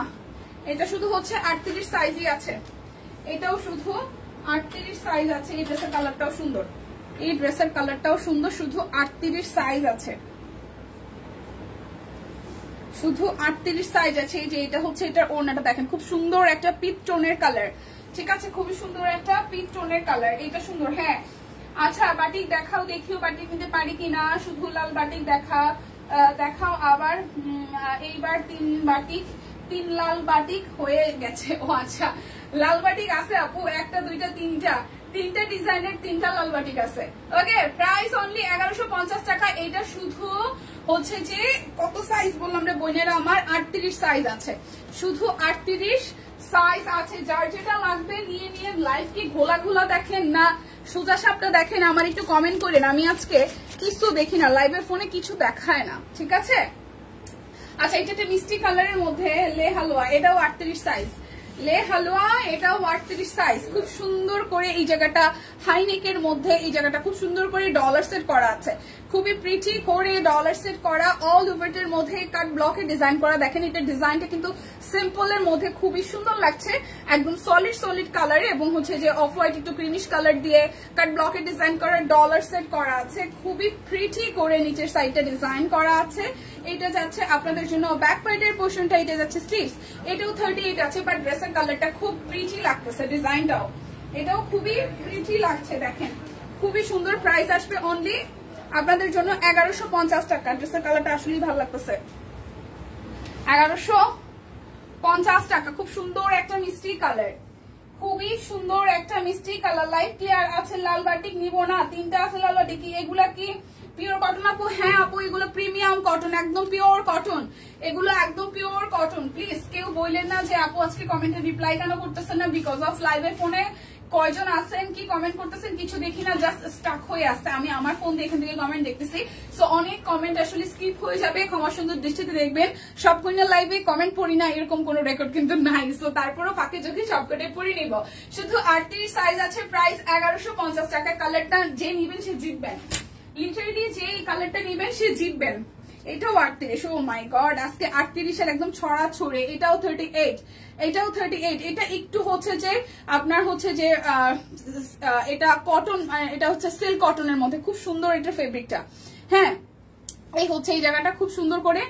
এটা শুধু হচ্ছে 38 সাইজই আছে, এটাও শুধু 38 সাইজ আছে। এই ড্রেসের কালারটাও সুন্দর, এই ড্রেসের কালারটাও সুন্দর, শুধু 38 সাইজ আছে, শুধু 38 সাইজ আছে। এই যে এটা হচ্ছে এটার ওড়নাটা দেখেন, খুব সুন্দর একটা পিচ টোনের কালার, ঠিক আছে? খুবই সুন্দর একটা পিচ টোনের কালার, এটা সুন্দর। হ্যাঁ আচ্ছা, বাটিক দেখাও, দেখিও বাটিক নিতে পারি কিনা। শুধু লাল বাটিক দেখাও আবার। এইবার 3 বাটিক, 3 লাল বাটিক হয়ে গেছে। ও আচ্ছা, লাল বাটিক আছে আপু, 1 2 3 3টা ডিজাইনের 3টা লাল বাটিক আছে। ওকে, প্রাইস অনলি 1150 টাকা। এটা শুধু হচ্ছে যে কত সাইজ বললাম রে বোনেরা আমার, 38 সাইজ আছে, শুধু 38 সাইজ আছে। যার যেটা লাগবে নিয়ে নিয়ে। লাইভ কি ঘোলা ঘোলা দেখেন না সোজা সাপটা দেখেন? আমার একটু কমেন্ট করেন, আমি আজকে কিছু দেখি না, লাইভের ফোনে কিছু দেখায় না, ঠিক আছে? আচ্ছা, এটা একটা মিষ্টি কালারের মধ্যে লে হালুয়া, এটাও 38 সাইজ, লে হালুয়া এটাও 38 সাইজ। খুব সুন্দর করে এই জায়গাটা হাইনেকের মধ্যে, এই জায়গাটা খুব সুন্দর করে ডলার সেট করা আছে, খুবই প্রিটি করে ডলার সেট করা, অল ওভারটার মধ্যে কাট ব্লকে ডিজাইন করা। দেখেন এটা ডিজাইনটা কিন্তু সিম্পলের মধ্যে খুবই সুন্দর লাগছে, একদম সলিড কালারে, এবং হচ্ছে যে অফ হোয়াইট একটু ক্রিমিশ কালার দিয়ে কাট ব্লকে ডিজাইন করা, ডলার সেট করা আছে, খুবই প্রিটি করে নিচের সাইডটা ডিজাইন করা আছে। এটা যাচ্ছে আপনাদের জন্য ব্যাক পার্টের পোর্শনটা, এটা যাচ্ছে স্লিভস, এটাও 38 আছে, বাট ড্রেসের কালারটা খুব প্রিটি লাগতেছে, ডিজাইনটাও এটাও খুবই প্রিটি লাগছে, দেখেন খুবই সুন্দর। প্রাইস আসবে অনলি আপনাদের জন্য 1150 টাকা। ড্রেসের কালারটা আসলেই ভালো লাগতেছে, 1150 টাকা। খুব সুন্দর একটা মিষ্টি কালার, খুবই সুন্দর একটা মিষ্টি কালার। লাইট ক্লিয়ার আছে? লাল বাটিক নিব না, 3টা আছে লাল বাটিক। এগুলা কি পিওর কটন আপু? হ্যাঁ আপু, এগুলো প্রিমিয়াম কটন, একদম পিওর কটন, এগুলো একদম পিওর কটন। প্লিজ কেউ বললেন না যে আপু আজকে কমেন্টে রিপ্লাই কেন করতেছেন না, বিকজ অফ লাইভের ফোনে কয়জন আছেন কি কমেন্ট করতেছেন কিছু দেখি না, জাস্ট স্টাক হয়ে আসছে। আমি আমার ফোন দিয়ে এখান থেকে কমেন্ট দেখতেছি, সো অনেক কমেন্ট আসলে স্কিপ হয়ে যাবে, ক্ষমা সুন্দর দৃষ্টিতে দেখবেন। সব কোন লাইভে কমেন্ট পড়ি না এরকম কোনো রেকর্ড কিন্তু নাই, সো তারপরও ফাঁকে চোখে সবকটে পড়ে নিব। শুধু 38 সাইজ আছে, প্রাইস 1150 টাকা। কালারটা যে নিবেন সে জিতবেন, লিটারেলি যে এই কালারটা নিবেন সে জিতবেন। এটাও 38, ও মাই গড, আজকে 38 এর একদম ছড়া ছড়ে। এটাও 38, এটাও 38। এটা একটু হচ্ছে যে আপনার হচ্ছে যে এটা কটন, এটা হচ্ছে সিল্ক কটনের মধ্যে, খুব সুন্দর এটা ফেব্রিকটা। হ্যাঁ, এই হচ্ছে এই জায়গাটা খুব সুন্দর করে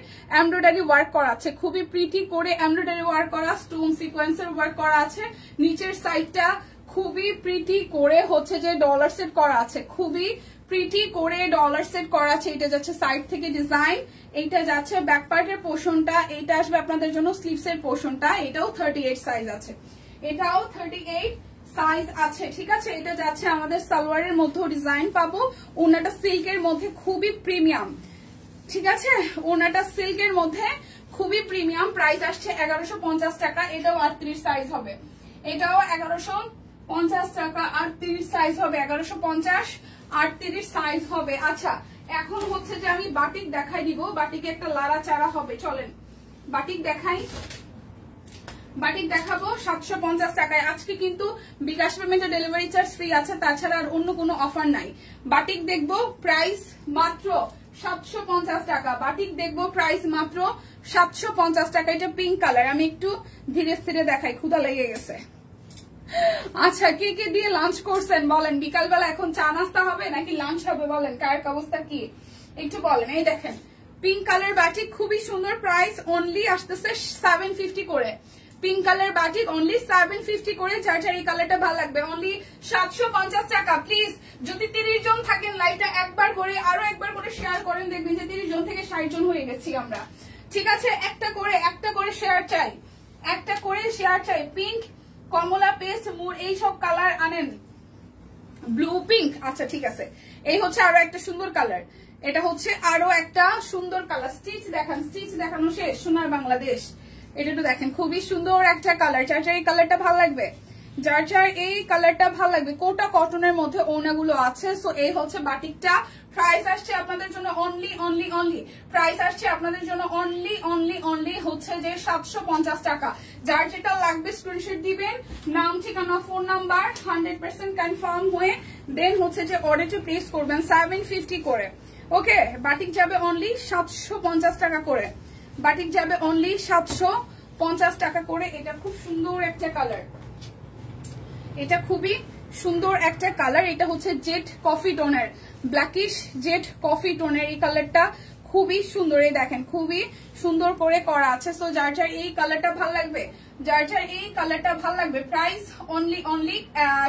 এমব্রয়ডারি ওয়ার্ক করা আছে, খুবই প্রিটি করে এমব্রয়ডারি ওয়ার্ক করা, স্টোন সিকোয়েন্সের ওয়ার্ক করা আছে। নিচের সাইডটা খুবই প্রিটি করে হচ্ছে যে ডলার সেট করা আছে, খুবই প্রিটি করে ডলার সেট করা আছে। এটা যাচ্ছে সাইড থেকে ডিজাইন, এইটা যাচ্ছে ব্যাক পার্টের পোর্শনটা, এইটা আসবে আপনাদের জন্য স্লিভসের পোর্শনটা। এটাও 38 সাইজ আছে, এটাও 38 সাইজ আছে, ঠিক আছে? এটা যাচ্ছে আমাদের সালোয়ারের মধ্যেও ডিজাইন পাবো, ওনাটা সিল্কের মধ্যে খুবই প্রিমিয়াম, ঠিক আছে? ওনাটা সিল্কের মধ্যে খুবই প্রিমিয়াম। প্রাইস আসছে 1150 টাকা। এটাও 38 সাইজ হবে, এটাও 1150 টাকা। 38 সাইজ হবে, 1150 38 সাইজ হবে। আচ্ছা, এখন হচ্ছে যে আমি বাটিক দেখাই দিব, বাটিকে একটা লাড়া চারা হবে, চলেন বাটিক দেখাই। বাটিক দেখাবো 750 টাকায়। আজকে কিন্তু বিকাশ পেমেন্টে ডেলিভারি চার্জ ফ্রি আছে, তাছাড়া আর অন্য কোনো অফার নাই। বাটিক দেখবো, প্রাইস মাত্র 750 টাকা। বাটিক দেখবো, প্রাইস মাত্র 750 টাকা। এটা পিঙ্ক কালার, আমি একটু ধীরে স্থিরে দেখাই, ক্ষুধা লেগে গেছে। আচ্ছা, কে কে দিয়ে লাঞ্চ করছেন বলেন? বিকালবেলা এখন চা নাস্তা হবে নাকি লাঞ্চ হবে বলেন? কার অবস্থা কি একটু বলেন। এই দেখেন পিঙ্ক কালার বাটিক, খুবই সুন্দর। প্রাইস অনলি আসতেছে 750 করে, পিঙ্ক কালার বাটিক অনলি 750 করে। যার যার এই কালারটা ভালো লাগবে অনলি 750 টাকা। প্লিজ যদি 30 জন থাকেন লাইভটা একবার করে আরো একবার করে শেয়ার করেন, দেখবেন যে 30 জন থেকে 60 জন হয়ে গেছি আমরা। ঠিক আছে, একটা করে শেয়ার চাই, একটা করে শেয়ার চাই। পিঙ্ক, কমলা পেস্ট, মুর এইসব কালার আনেন। ব্লু পিঙ্ক, আচ্ছা ঠিক আছে। এই হচ্ছে আরো একটা সুন্দর কালার, এটা হচ্ছে আরো একটা সুন্দর কালার। স্টিচ দেখান, স্টিচ দেখানো শেষ। সোনার বাংলাদেশ, এটা একটু দেখেন, খুবই সুন্দর একটা কালার। যার যার এই কালারটা ভালো লাগবে, যার যার এই কালারটা ভালো লাগবে। কোটা কটনের মধ্যে ওনাগুলো আছে। সো এই হচ্ছে বাটিকটা। প্রাইস আসছে আপনাদের জন্য অনলি প্রাইস আসছে আপনাদের জন্য অনলি হচ্ছে যে 750 টাকা। যার যেটা লাগবে স্ক্রিনশট দিবেন, নাম, ঠিকানা, ফোন নাম্বার 100% কনফার্ম হয়ে দেন হচ্ছে যে অর্ডারটা প্লেস করবেন 750 করে। ওকে, বাটিক যাবে অনলি 750 টাকা করে, বাটিক যাবে অনলি 750 টাকা করে। এটা খুব সুন্দর একটা কালার, এটা খুবই সুন্দর একটা কালার। এটা হচ্ছে জেড কফি টোনের, ব্ল্যাকিশ জেড কফি টোনের এই কালারটা খুবই সুন্দর। এই দেখেন খুবই সুন্দর করে করা আছে। সো যার যার এই কালারটা ভালো লাগবে, যার যার এই কালারটা ভালো লাগবে, প্রাইস অনলি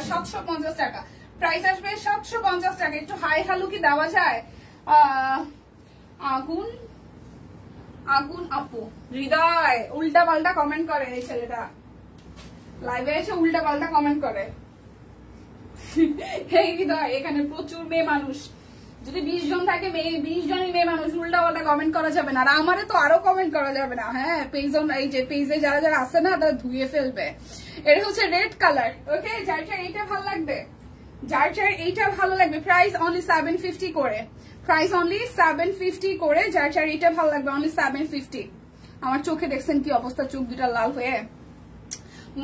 750 টাকা। প্রাইস আসবে 750 টাকা। একটু হাই হ্যালো কি দেওয়া যায়? আগুন আগুন আপু, হৃদয় উল্টা পাল্টা কমেন্ট করে, এই ছেলেটা লাইভে এসে উল্টা পাল্টা কমেন্ট করে। এই হৃদয়, এখানে প্রচুর মেয়ে মানুষ, যদি 20 জন থাকে, 20 জনই মেয়ে মানুষ, উল্টা পাল্টা কমেন্ট করা যাবে না। আর আমারে তো আরো কমেন্ট করা যাবে না। হ্যাঁ, এই যে পেজে যারা যারা আছে না, তারা ধুয়ে ফেলবে। এটা হচ্ছে রেড কালার। ওকে, যার যার এইটা ভালো লাগবে, যার যার এইটা ভালো লাগবে, প্রাইস অনলি 750 করে, প্রাইস অনলি 750 করে। যার যার এইটা ভালো লাগবে অনলি 750। আমার চোখে দেখছেন কি অবস্থা, চোখ দুটা লাল হয়ে।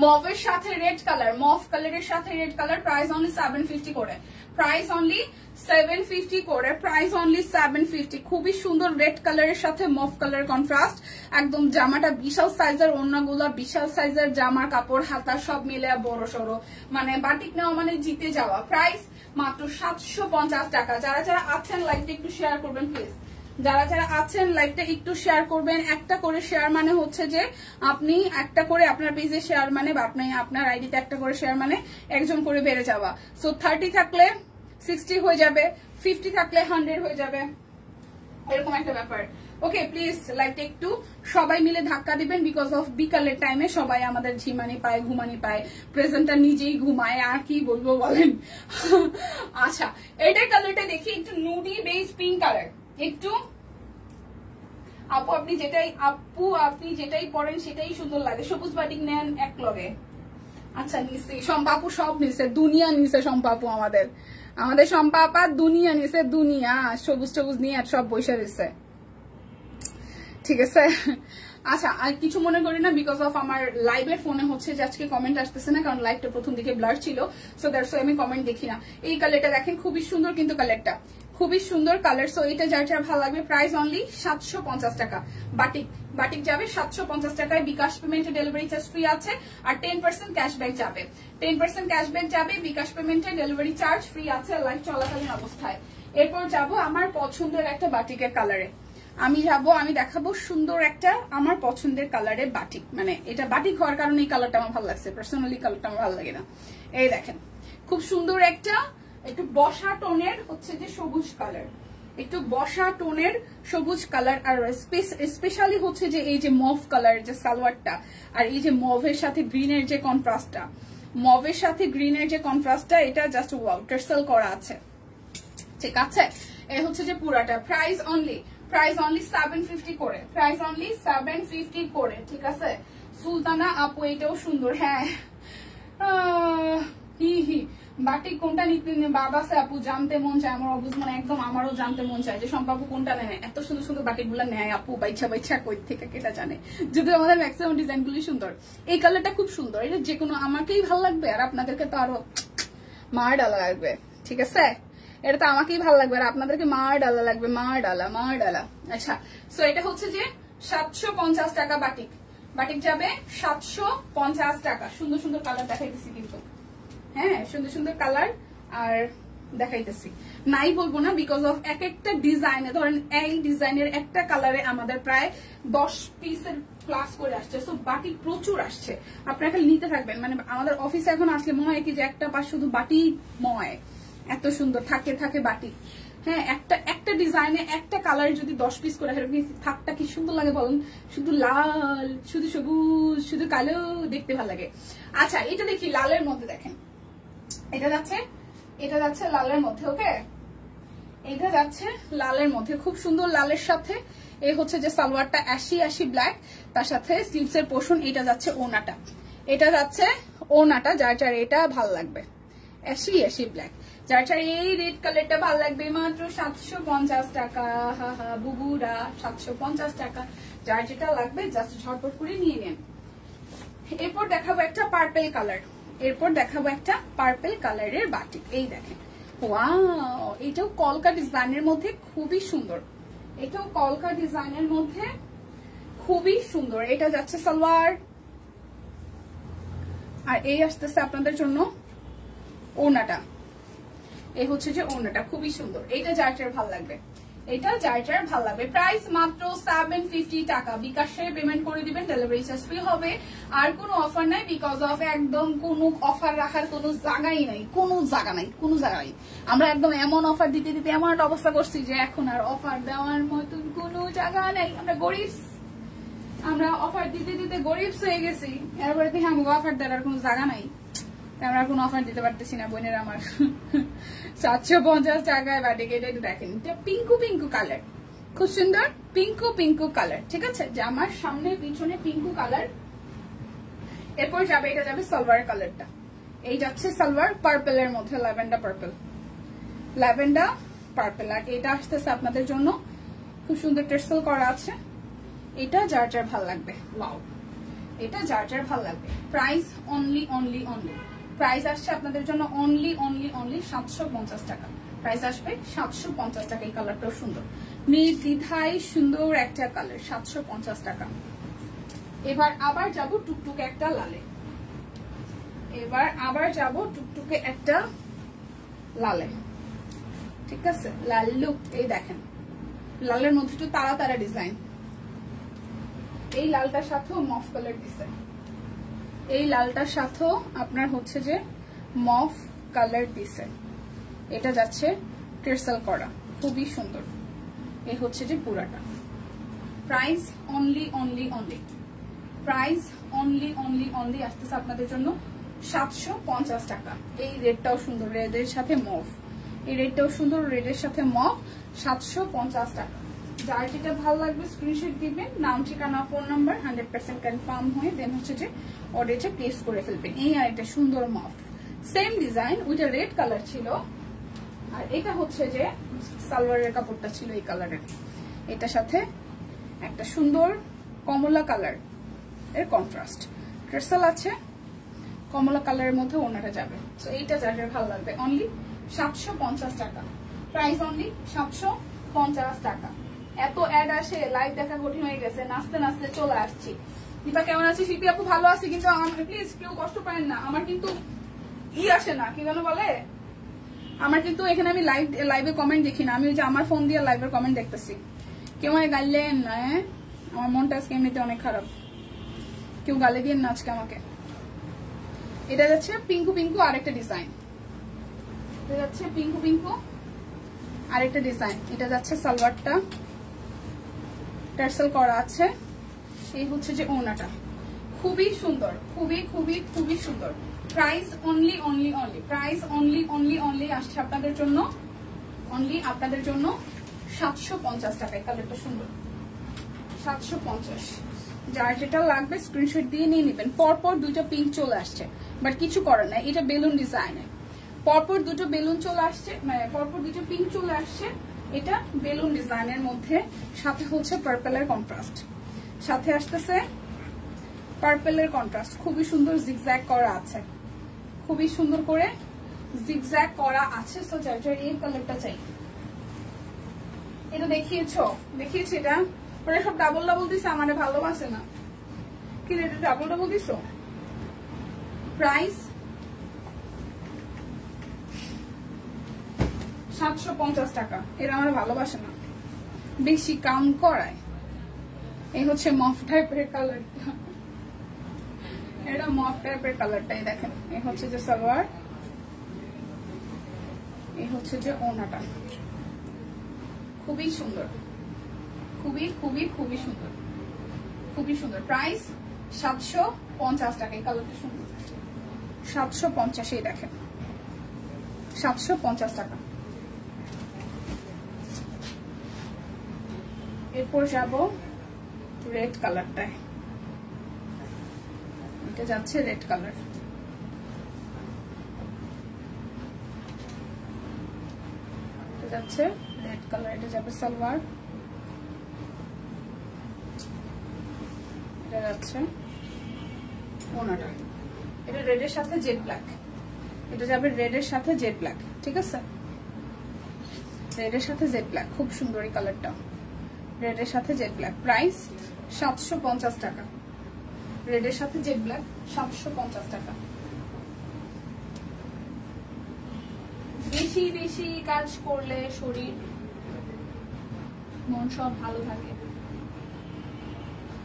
মভের সাথে রেড কালার, মভ কালারের সাথে রেড কালার, প্রাইস অনলি 750 করে, প্রাইস অনলি 750 করে, প্রাইস অনলি 750। খুবই সুন্দর রেড কালারের সাথে মভ কালার কন্ট্রাস্ট। একদম জামাটা বিশাল সাইজের, ওড়নাগুলা বিশাল সাইজের, জামার কাপড় হাতা সব মিলে বড় সড়ো, মানে বাটিক নেওয়া মানে জিতে যাওয়া। প্রাইস মাত্র 750 টাকা। যারা যারা আছেন লাইভটা একটু শেয়ার করবেন প্লিজ, যারা যারা আছেন লাইভটা একটু শেয়ার করবেন। একটা করে শেয়ার মানে হচ্ছে যে আপনি একটা করে আপনার পেজে শেয়ার মানে, বা আপনি আপনার আইডিতে একটা করে শেয়ার মানে একজন করে বেড়ে যাওয়া। সো 30 থাকলে 60 হয়ে যাবে, 50 থাকলে 100 হয়ে যাবে, এরকম একটা ব্যাপার। ওকে, প্লিজ লাইভটা একটু সবাই মিলে ধাক্কা দিবেন, বিকজ অফ বিকালের টাইমে সবাই আমাদের ঝিমানি পায়, ঘুমানি পায়, প্রেজেন্টার নিজেই ঘুমায়, আর কি বলবো বলেন। আচ্ছা, এটার কালারটা দেখি, একটু নুডি বেজ পিঙ্ক কালার। একটু আপু আপনি যেটাই পরেন সেটাই সুন্দর লাগে। সবুজ বাটিক নেন এক লগে। আচ্ছা, নিশ্চয়ই সম্পাপু সব নিছে, দুনিয়া নিছে সম্পাপু, আমাদের সম্পাপা দুনিয়া নিছে, দুনিয়া সবুজ সবুজ নিয়ে আর সব বৈশা দিচ্ছে। ঠিক আছে, আচ্ছা, আর কিছু মনে করি না, বিকজ অফ আমার লাইভের ফোনে হচ্ছে যে আজকে কমেন্ট আসতেছে না, কারণ লাইভটা প্রথম দিকে ব্লার ছিল। সো দ্যাটস ওয়াই আমি কমেন্ট দেখি না। এই কালারটা দেখেন, খুবই সুন্দর কিন্তু কালারটা, খুবই সুন্দর কালার। সো এটা যার যার ভালো লাগবে, প্রাইস অনলি 750 টাকা। বাটিক যাবে 750 টাকায়। বিকাশ পেমেন্টে ডেলিভারি চার্জ ফ্রি আছে, আর 10% ক্যাশব্যাক যাবে, 10% ক্যাশব্যাক যাবে। বিকাশ পেমেন্টে ডেলিভারি চার্জ ফ্রি আছে লাইভ চলাকালীন অবস্থায়। এরপর যাব আমার পছন্দের একটা বাটিকের কালারে, আমি দেখাবো সুন্দর একটা আমার পছন্দের কালারের বাটিক। মানে এটা বাটিক হওয়ার কারণে এই কালারটা আমার ভালো লাগছে, পার্সোনালি কালারটা আমার ভালো লাগে না। এই দেখেন, খুব সুন্দর একটা একটু বসা টোনের হচ্ছে যে সবুজ কালার, একটু বসা টোনের সবুজ কালার। আর স্পেশালি হচ্ছে যে এই যে মভ কালার যে সালোয়ারটা, আর এই যে মভের সাথে গ্রিনের যে কন্ট্রাস্টটা, মভের সাথে গ্রিনের যে কন্ট্রাস্টটা, এটা জাস্ট ওয়াও, টার্সেল করা আছে। ঠিক আছে, এই হচ্ছে যে পুরাটা। প্রাইস অনলি 750 করে, প্রাইস অনলি 750 করে। ঠিক আছে, সুলতানা আপু এটাও সুন্দর। হ্যাঁ, হি বাটিক কোনটা নিতে বাদ আছে আপু, জানতে মন চায় আমার, অবুঝ মানে একদম আমারও জানতে মন চায় যে সম্পাপু কোনটা নেয়, এত সুন্দর সুন্দর বাটিক গুলা নেয় আপু, বাইছা কই থেকে কেটা জানে। যদি আমাদের ম্যাক্সিমাম ডিজাইন গুলি সুন্দর, এই কালারটা খুব সুন্দর। এটা যে কোনো আমাকেই ভালো লাগবে, আর আপনাদেরকে তো আরো মার ডালা লাগবে। ঠিক আছে, এটা তো আমাকেই ভালো লাগবে, আর আপনাদেরকে মার ডালা লাগবে, মার ডালা। আচ্ছা, সো এটা হচ্ছে যে 750 টাকা বাটিক যাবে 750 টাকা। সুন্দর সুন্দর কালার দেখাইতেছি কিন্তু, হ্যাঁ সুন্দর সুন্দর কালার। আর দেখাইতেছি, নাই বলবো না, বিকজ অফ এক একটা ডিজাইনে, ধরেন এই ডিজাইনের একটা কালারে আমাদের প্রায় 10 পিসের প্লাস করে আসছে, সো বাটি প্রচুর আসছে, আপনারা খালি নিতে থাকবেন। মানে আমাদের অফিসে এখন আসলে মনে হয় কি যে একটা পাশ শুধু বাটি ময়, এত সুন্দর থাকে থাকে বাটি। হ্যাঁ, একটা ডিজাইনে একটা কালার যদি 10 পিস করে থাকটা কি সুন্দর লাগে বলেন, শুধু লাল, শুধু সবুজ, শুধু কালো, দেখতে ভালো লাগে। আচ্ছা, এটা দেখি লালের মধ্যে, দেখেন এটা যাচ্ছে লালের মধ্যে। ওকে, এটা যাচ্ছে লালের মধ্যে, খুব সুন্দর লালের সাথে এই হচ্ছে যে সালোয়ারটা অ্যাশি ব্ল্যাক, তার সাথে স্লিভস এর পোর্শন, এটা যাচ্ছে ওনাটা, এটা যাচ্ছে ওনাটা, যার যার এটা ভাল লাগবে অ্যাশি ব্ল্যাক, যার যার এই রেড কালারটা ভাল লাগবে মাত্র 750 টাকা। হা হা বুবুরা, 750 টাকা, যার যেটা লাগবে জাস্ট ঝটপট করে নিয়ে নেন। এরপর দেখাবো একটা পার্পল কালারের বাটিক, এই দেখেন, ওয়াও, এটাও কলকা ডিজাইনের মধ্যে খুবই সুন্দর, এটা যাচ্ছে সালোয়ার, আর এই আসতেছে আপনাদের জন্য ওড়নাটা, এই হচ্ছে যে ওড়নাটা খুবই সুন্দর, এটা যার যার ভালো লাগবে, প্রাইস মাত্র 750 টাকা। বিকাশে পেমেন্ট করে দিবেন, ডেলিভারি চার্জ ফ্রি হবে, আর কোনো অফার নাই, বিকজ অফ একদম কোনো অফার রাখার কোনো জায়গাই নাই, কোনো জায়গা নাই। আমরা একদম এমন অফার দিতে এমন একটা অবস্থা করছি যে এখন আর অফার দেওয়ার মতন কোনো জায়গা নাই। আমরা অফার দিতে গরিব হয়ে গেছি, এরপরে দেখি আমাকে অফার দেওয়ার কোনো জায়গা নাই, আমরা কোনো অফার দিতে পারতেছি না বোনের আমার। 750 টাকায় বাটিক, এটা একটু দেখেন, এটা পিঙ্কু কালার, খুব সুন্দর পিঙ্কু কালার, ঠিক আছে, যে আমার সামনে পিছনে পিঙ্কু কালার। এরপর যাবে, এটা যাবে সালোয়ার কালারটা, এই যাচ্ছে সালোয়ার পার্পেলের মধ্যে, ল্যাভেন্ডার পার্পেল, আর এটা আসতেছে আপনাদের জন্য খুব সুন্দর টেক্সটাইল করা আছে, এটা যার যার ভাল লাগবে, ওয়াও, এটা যার যার ভাল লাগবে। প্রাইস অনলি প্রাইস আসছে আপনাদের জন্য অনলি 750 টাকা, প্রাইস আসবে 750 টাকা। এই কালারটাও সুন্দর, নির্দ্বিধায় সুন্দর একটা কালার, 750 টাকা। এবার আবার যাব টুকটুকে একটা লালে, ঠিক আছে, লাল লুক, এই দেখেন লালের মধ্যে একটু তারা ডিজাইন, এই লালটার সাথেও মফ কালার দিছে, এই লালটার সাথেও আপনার হচ্ছে যে মফ কালার দিছে, এটা যাচ্ছে টেক্সটাইল করা, খুবই সুন্দর, এই হচ্ছে যে পুরাটা। প্রাইস অনলি আসতেছে আপনাদের জন্য 750 টাকা। এই রেডটাও সুন্দর, রেডের সাথে মফ, এই রেডটাও সুন্দর, রেডের সাথে মফ, 750 টাকা। যার যেটা ভালো লাগবে স্ক্রিনশট দিবেন, নাম ঠিকানা ফোন নাম্বার 100% কনফার্ম হয়ে দেন হচ্ছে যে অর্ডারটা প্লেস করে ফেলবেন। এই আর একটা সুন্দর মফ, সেম ডিজাইন, ওইটা রেড কালার ছিল, আর এটা হচ্ছে যে সালোয়ারের কাপড়টা ছিল এই কালারের, এটার সাথে একটা সুন্দর কমলা কালার এর কন্ট্রাস্ট ক্রিস্টাল আছে, কমলা কালারের মধ্যে ওড়নাটা যাবে। সো এইটা যার যার ভালো লাগবে, অনলি 750 টাকা, প্রাইস অনলি 750 টাকা। এত অ্যাড আসে, লাইভ দেখা কঠিন হয়ে গেছে, নাচতে চলে আসছি। দীপা কেমন আছে? শিল্পী আপু ভালো আছে, কিন্তু প্লিজ কেউ কষ্ট পারেন না, আমার কিন্তু আসে না, কি যেন বলে, আমার কিন্তু এখানে আমি লাইভে কমেন্ট দেখি না, আমি ওই যে আমার ফোন দিয়ে লাইভের কমেন্ট দেখতেছি। কেউ আমায় গাইলেন না, হ্যাঁ আমার মনটা আজকে এমনিতে অনেক খারাপ, কেউ গালে দিয়ে না আজকে আমাকে। এটা যাচ্ছে পিঙ্কু আরেকটা ডিজাইন, এটা যাচ্ছে সালোয়ারটা টার্সেল করা আছে, এই হচ্ছে যে ওড়নাটা, খুবই সুন্দর, খুবই সুন্দর। প্রাইস অনলি আসছে আপনাদের জন্য, আপনাদের জন্য 750 টাকায়। কালারটা সুন্দর, 750। যার যেটা লাগবে স্ক্রিনশট দিয়ে নিয়ে নেবেন। পরপর দুইটা পিঙ্ক চলে আসছে, বাট কিছু করার নাই, এটা বেলুন ডিজাইনের, পরপর দুটো বেলুন চলে আসছে, মানে পরপর দুটো পিঙ্ক চলে আসছে, এটা বেলুন ডিজাইনের মধ্যে, সাথে হচ্ছে পার্পেলের কন্ট্রাস্ট, সাথে আসতেছে পার্পেলের কন্ট্রাস্ট, খুবই সুন্দর জিগজ্যাগ করা আছে, খুবই সুন্দর করে জিগজ্যাগ করা আছে। সো যার যার এই কালারটা চাই, এটা দেখিয়েছি, এটা ওরা সব ডাবল দিছে, আমার ভালোবাসে না, কি এটা ডাবল দিছ। 750 টাকা। এরা আমার ভালোবাসে না, বেশি কাম করায়। এই হচ্ছে মফ টাইপের কালারটা, এটা মফ টাইপের কালারটাই দেখেন। এই হচ্ছে যে সালোয়ার, এই হচ্ছে যে ওড়নাটা, খুবই সুন্দর, খুবই খুবই খুবই সুন্দর, খুবই সুন্দর। প্রাইস 750 টাকা। এই কালারটা সুন্দর, 750। এই দেখেন 750 টাকা। এরপর যাব রেড কালারটায়, এটা যাচ্ছে রেড কালার। এটা যাচ্ছে রেড কালার, এটা যাবে সালোয়ার, এটা যাচ্ছে ওড়নাটা। এটা রেডের সাথে জেড ব্ল্যাক, এটা যাবে রেডের সাথে জেড ব্ল্যাক, ঠিক আছে? রেডের সাথে জেড ব্ল্যাক, খুব সুন্দর এই কালারটা, রেডের সাথে জেড ব্ল্যাক। প্রাইস 750 টাকা। রেডের সাথে জেড ব্ল্যাক 750 টাকা। বেশি বেশি কাজ করলে শরীর মন সব ভালো থাকে।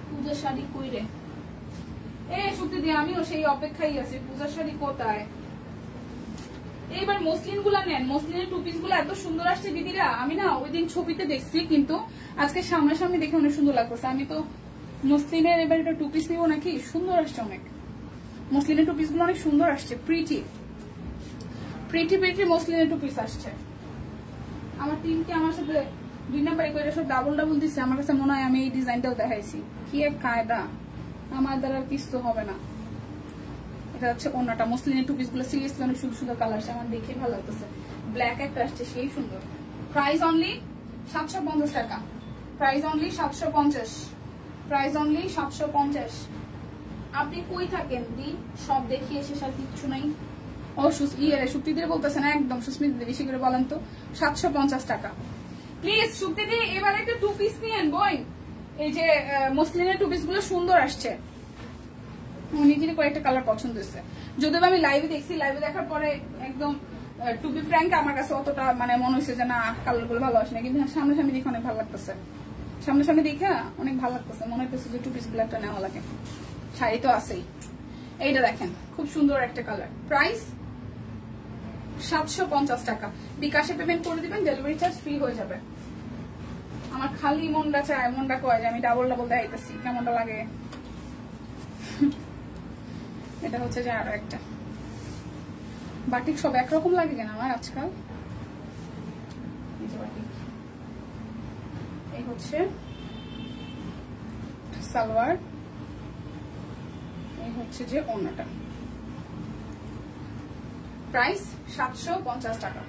পূজার শাড়ি কইরে সত্যি দিয়ে আমিও সেই অপেক্ষাই আছি, পূজার শাড়ি কোথায়? এইবার মসলিন গুলা নেন, মসলিনের টু পিস গুলা এত সুন্দর আসছে দিদিরা। আমি না ওই দিন ছবিতে দেখছি, কিন্তু আজকে সামনাসামনি দেখে অনেক সুন্দর লাগতেছে। আমি তো মসলিনের এবার একটা টু পিস নিবো নাকি, সুন্দর আসছে অনেক। মসলিনের টু পিস গুলো অনেক সুন্দর আসছে, প্রিটি প্রিটি প্রিটি মসলিনের টু পিস আসছে। আমার টিমকে আমার সাথে 2 নাম্বারে করে সব ডাবল ডাবল দিচ্ছে। আমার কাছে মনে হয় আমি এই ডিজাইনটাও দেখাইছি। কি এক কায়দা, আমার দ্বারা কিছু হবে না। এটা হচ্ছে ওড়নাটা, মসলিনের টু পিস গুলো সিরিয়াসলি অনেক সুন্দর সুন্দর কালার আসছে, আমার দেখে ভালো লাগতেছে। ব্ল্যাক একটা আসছে, সেই সুন্দর। প্রাইস অনলি 750 টাকা। Price only 750। Price only 750। আপনি কই থাকেন দি? সব দেখিয়ে শেষ আর কিচ্ছু নাই। ও সুপ্তি দিয়ে বলতেছেন একদম, সুস্মিত দিদি বেশি করে বলেন তো। 750 টাকা প্লিজ। সুপ্তি দি এবার একটা টু পিস নিয়েন বই। এই যে মসলিনের টু পিস গুলো সুন্দর আসছে, নিজের কয়েকটা কালার পছন্দ হয়েছে। যদিও আমি লাইভে দেখছি, লাইভে দেখার পরে একদম টু বি ফ্র্যাঙ্ক আমার কাছে অতটা মানে মনে হয়েছে যে না কালার গুলো ভালো আসে না, কিন্তু সামনাসামনি দেখে অনেক ভালো লাগতেছে। সামনাসামনি দেখে অনেক ভালো লাগতেছে, মনে হইতেছে যে টু পিস গুলো একটা নেওয়া লাগে। শাড়ি তো আছেই। এইটা দেখেন খুব সুন্দর একটা কালার। প্রাইস 750 টাকা। বিকাশে পেমেন্ট করে দিবেন, ডেলিভারি চার্জ ফ্রি হয়ে যাবে। আমার খালি মনটা চায়, মনটা কয় যে আমি ডাবল ডাবল দেখাইতেছি, কেমনটা লাগে। এটা হচ্ছে যে আরো একটা বাটিক, সব একরকম লাগে কেন আমার আজকাল। এই হচ্ছে সালোয়ার, এই হচ্ছে যে ওড়নাটা। প্রাইস 750 টাকা।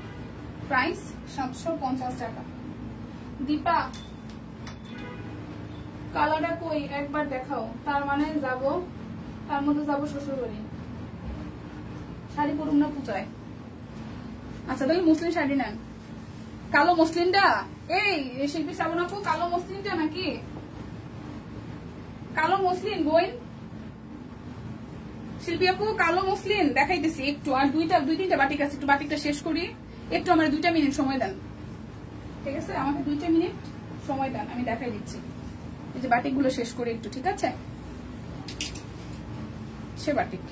প্রাইস 750 টাকা। দীপা কালারটা কই একবার দেখাও, তার মানে যাব, তার মধ্যে যাবো শ্বশুর বাড়ি। শাড়ি পরুন না পূজায়। আচ্ছা তাহলে মুসলিম শাড়ি নেন। কালো মসলিনটা, এই শিল্পী শ্রাবণ আপু কালো মসলিনটা নাকি? কালো মসলিন বইন শিল্পী আপু, কালো মসলিন দেখাইতেছি একটু। আর দুই তিনটা বাটিক আছে, একটু বাটিকটা শেষ করি। একটু আমার 2 মিনিট সময় দেন, ঠিক আছে? আমাকে 2 মিনিট সময় দেন, আমি দেখাই দিচ্ছি। এই যে বাটিক গুলো শেষ করি একটু, ঠিক আছে? সে বাটিক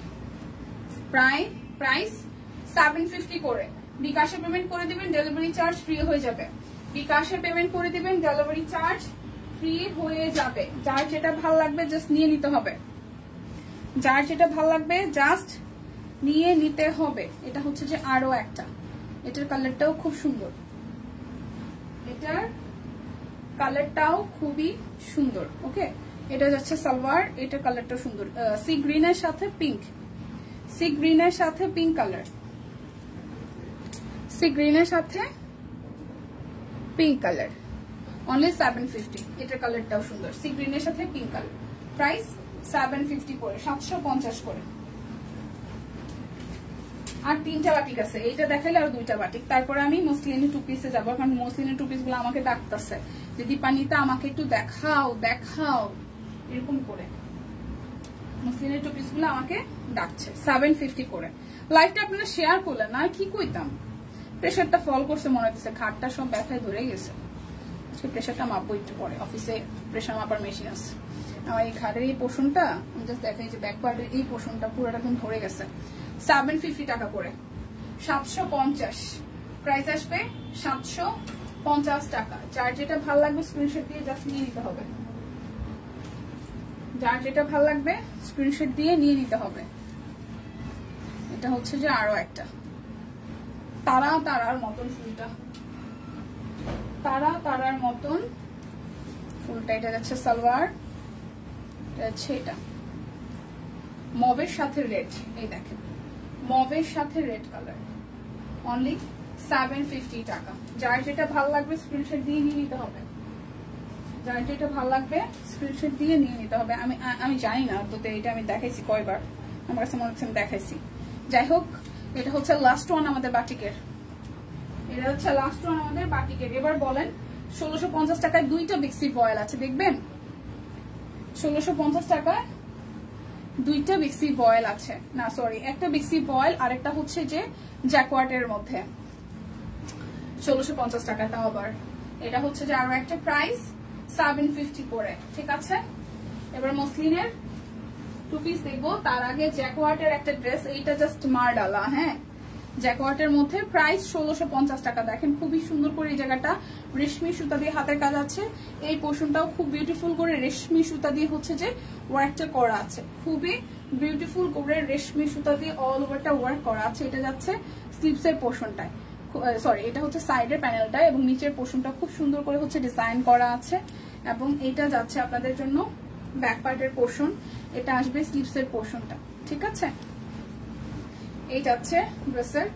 প্রাইস 750 করে। বিকাশে পেমেন্ট করে দিবেন, ডেলিভারি চার্জ ফ্রি হয়ে যাবে। বিকাশে পেমেন্ট করে দিবেন, ডেলিভারি চার্জ ফ্রি হয়ে যাবে। যার যেটা ভালো লাগবে জাস্ট নিয়ে নিতে হবে, যার যেটা ভালো লাগবে জাস্ট নিয়ে নিতে হবে। এটা হচ্ছে যে আরো একটা, এটার কালারটাও খুব সুন্দর, এটার কালারটাও খুবই সুন্দর। ওকে, এটা যাচ্ছে সালোয়ার, এটার কালারটা সুন্দর, সি গ্রিনের সাথে পিঙ্ক, সি গ্রিনের সাথে পিঙ্ক কালার, সি গ্রিনের সাথে পিঙ্ক কালার। অনলি 750। এটার কালারটাও সুন্দর, সি গ্রিনের সাথে পিঙ্ক কালার। প্রাইস 750 করে, 750 করে। আর 3টা বাটিক আছে, এইটা দেখাইলে আর 2টা বাটিক। তারপরে আমি মসলিনের টু পিসে যাবো, কারণ মসলিনের টু পিস গুলো আমাকে ডাকতেছে, যদি পানিটা আমাকে একটু দেখাও দেখাও এরকম করে। মসলিনের টু পিস গুলো আমাকে ডাকছে। 750 করে। লাইভটা আপনারা শেয়ার করলেন না, কি কইতাম? প্রেশারটা ফল করছে মনে হচ্ছে, খাটটা সব ব্যথায় ধরে গেছে। প্রেশারটা মাপবো একটু পরে, অফিসে প্রেশার মাপার মেশিন আছে আমার। এই ঘাটের এই পোর্শনটা আমি জাস্ট দেখাই যে ব্যাক পার্টের এই পোর্শনটা পুরোটা কিন্তু ধরে গেছে। 750 টাকা করে, 750 প্রাইস আসবে, 750 টাকা। যার যেটা ভালো লাগবে স্ক্রিনশট দিয়ে জাস্ট নিয়ে নিতে হবে, যার যেটা ভালো লাগবে স্ক্রিনশট দিয়ে নিয়ে নিতে হবে। এটা হচ্ছে যে আরো একটা তারার মতন ফুলটা, তারার মতন ফুলটা। এটা যাচ্ছে সালোয়ার, এটা হচ্ছে এটা মবের সাথে রেড। এই দেখেন মবের সাথে রেড কালার, অনলি 750 টাকা। যার যেটা ভালো লাগবে স্ক্রিনশট দিয়ে নিয়ে নিতে হবে, যার যেটা ভালো লাগবে স্ক্রিনশট দিয়ে নিয়ে নিতে হবে। আমি জানি না তো এটা আমি দেখাইছি কয়বার, আমার কাছে মনে হচ্ছে আমি দেখাইছি। যাই হোক, এটা হচ্ছে লাস্ট ওয়ান আমাদের বাটিকের, এটা হচ্ছে লাস্ট ওয়ান আমাদের বাটিকের। এবার বলেন 1650 টাকায় দুইটা বিক্সি ফয়েল আছে, দেখবেন 1650 টাকায় দুইটা বিক্সি ফয়েল আছে, না সরি একটা বিক্সি ফয়েল আর একটা হচ্ছে যে জ্যাকওয়ার্টের মধ্যে 1650 টাকা। তাও আবার এটা হচ্ছে যে আরো একটা প্রাইস 750 করে, ঠিক আছে। এবার মসলিনের টু পিস দেখবো, তার আগে জ্যাকওয়ার্টের একটা ড্রেস, এইটা জাস্ট মার ডালা, হ্যাঁ জ্যাকওয়ার্টের মধ্যে প্রাইস 1650 টাকা। দেখেন খুবই সুন্দর করে এই জায়গাটা রেশমি সুতা দিয়ে হাতের কাজ আছে, এই পোর্শনটাও খুব বিউটিফুল করে রেশমি সুতা দিয়ে হচ্ছে যে ওয়ার্কটা করা আছে, খুবই বিউটিফুল করে রেশমি সুতা দিয়ে অল ওভারটা ওয়ার্ক করা আছে। এটা যাচ্ছে স্লিভসের পোর্শনটায়, সরি এটা হচ্ছে সাইডের প্যানেলটা, এবং নিচের পোর্শনটা খুব সুন্দর করে হচ্ছে ডিজাইন করা আছে। এবং এটা যাচ্ছে আপনাদের জন্য ব্যাক পার্টের পোর্শন, এটা আসবে স্লিভসের পোর্শনটা, ঠিক আছে। এই যাচ্ছে ড্রেসের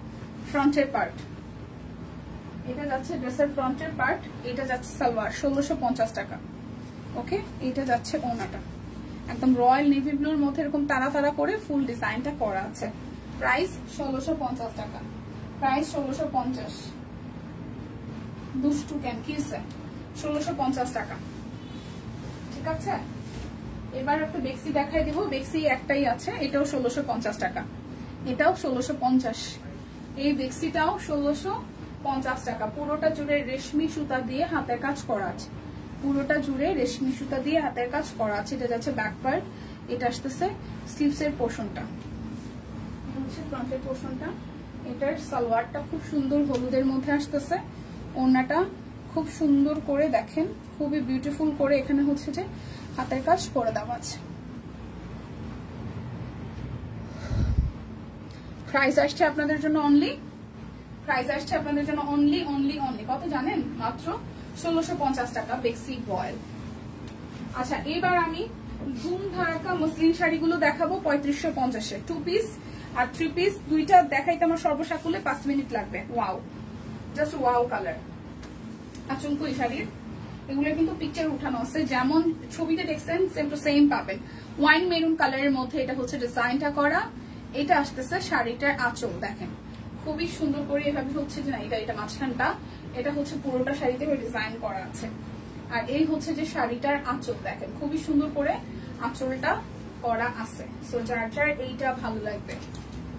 ফ্রন্টের পার্ট, এটা যাচ্ছে ড্রেসের ফ্রন্টের পার্ট, এটা যাচ্ছে সালোয়ার 1650 টাকা, ওকে। এটা যাচ্ছে ওনাটা একদম রয়্যাল নেভি ব্লুর মধ্যে এরকম তারা করে ফুল ডিজাইনটা করা আছে, প্রাইস 1650 টাকা, প্রাইস 1650। দুষ্টু কেন কিসে 1650 টাকা, ঠিক আছে। এবার একটা বেক্সি দেখাই দিব, বেক্সি একটাই আছে, এটাও 1650 টাকা, এটাও 1650, এই বেক্সিটাও 1650 টাকা। পুরোটা জুড়ে রেশমি সুতা দিয়ে হাতের কাজ করা আছে, পুরোটা জুড়ে রেশমি সুতা দিয়ে হাতের কাজ করা আছে। এটা যাচ্ছে ব্যাক পার্ট, এটা আসতেছে স্লিভসের পোর্শনটা, এটা হচ্ছে ফ্রন্টের পোর্শনটা। এটার সালোয়ারটা খুব সুন্দর হলুদের মধ্যে আসতেছে, ওড়নাটা খুব সুন্দর করে দেখেন, খুবই বিউটিফুল করে এখানে হচ্ছে যে হাতের কাজ করে দেওয়া আছে। প্রাইস আসছে আপনাদের জন্য অনলি, প্রাইস আসছে আপনাদের জন্য অনলি কত জানেন? মাত্র 1650 টাকা বেক্সি বয়েল। আচ্ছা এবার আমি ধুম ধারাকা মসলিন শাড়িগুলো দেখাবো 3550-এ, 2 পিস আর 3 পিস দুইটা দেখাইতে আমার সর্বসাকুল্যে 5 মিনিট লাগবে। ওয়াও, জাস্ট ওয়াও কালার আচমকো এই শাড়ির, এগুলো কিন্তু পিকচার উঠানো আছে, যেমন ছবিতে দেখছেন সেম টু সেম পাবেন। ওয়াইন মেরুন কালারের মধ্যে এটা হচ্ছে ডিজাইনটা করা, এটা আসতেছে শাড়িটার আঁচল, দেখেন খুবই সুন্দর করে এভাবে হচ্ছে যে না এটা মাঝখানটা, এটা হচ্ছে পুরোটা শাড়িতে ডিজাইন করা আছে। আর এই হচ্ছে যে শাড়িটার আঁচল, দেখেন খুবই সুন্দর করে আঁচলটা করা আছে। সো যার যার এইটা ভালো লাগবে,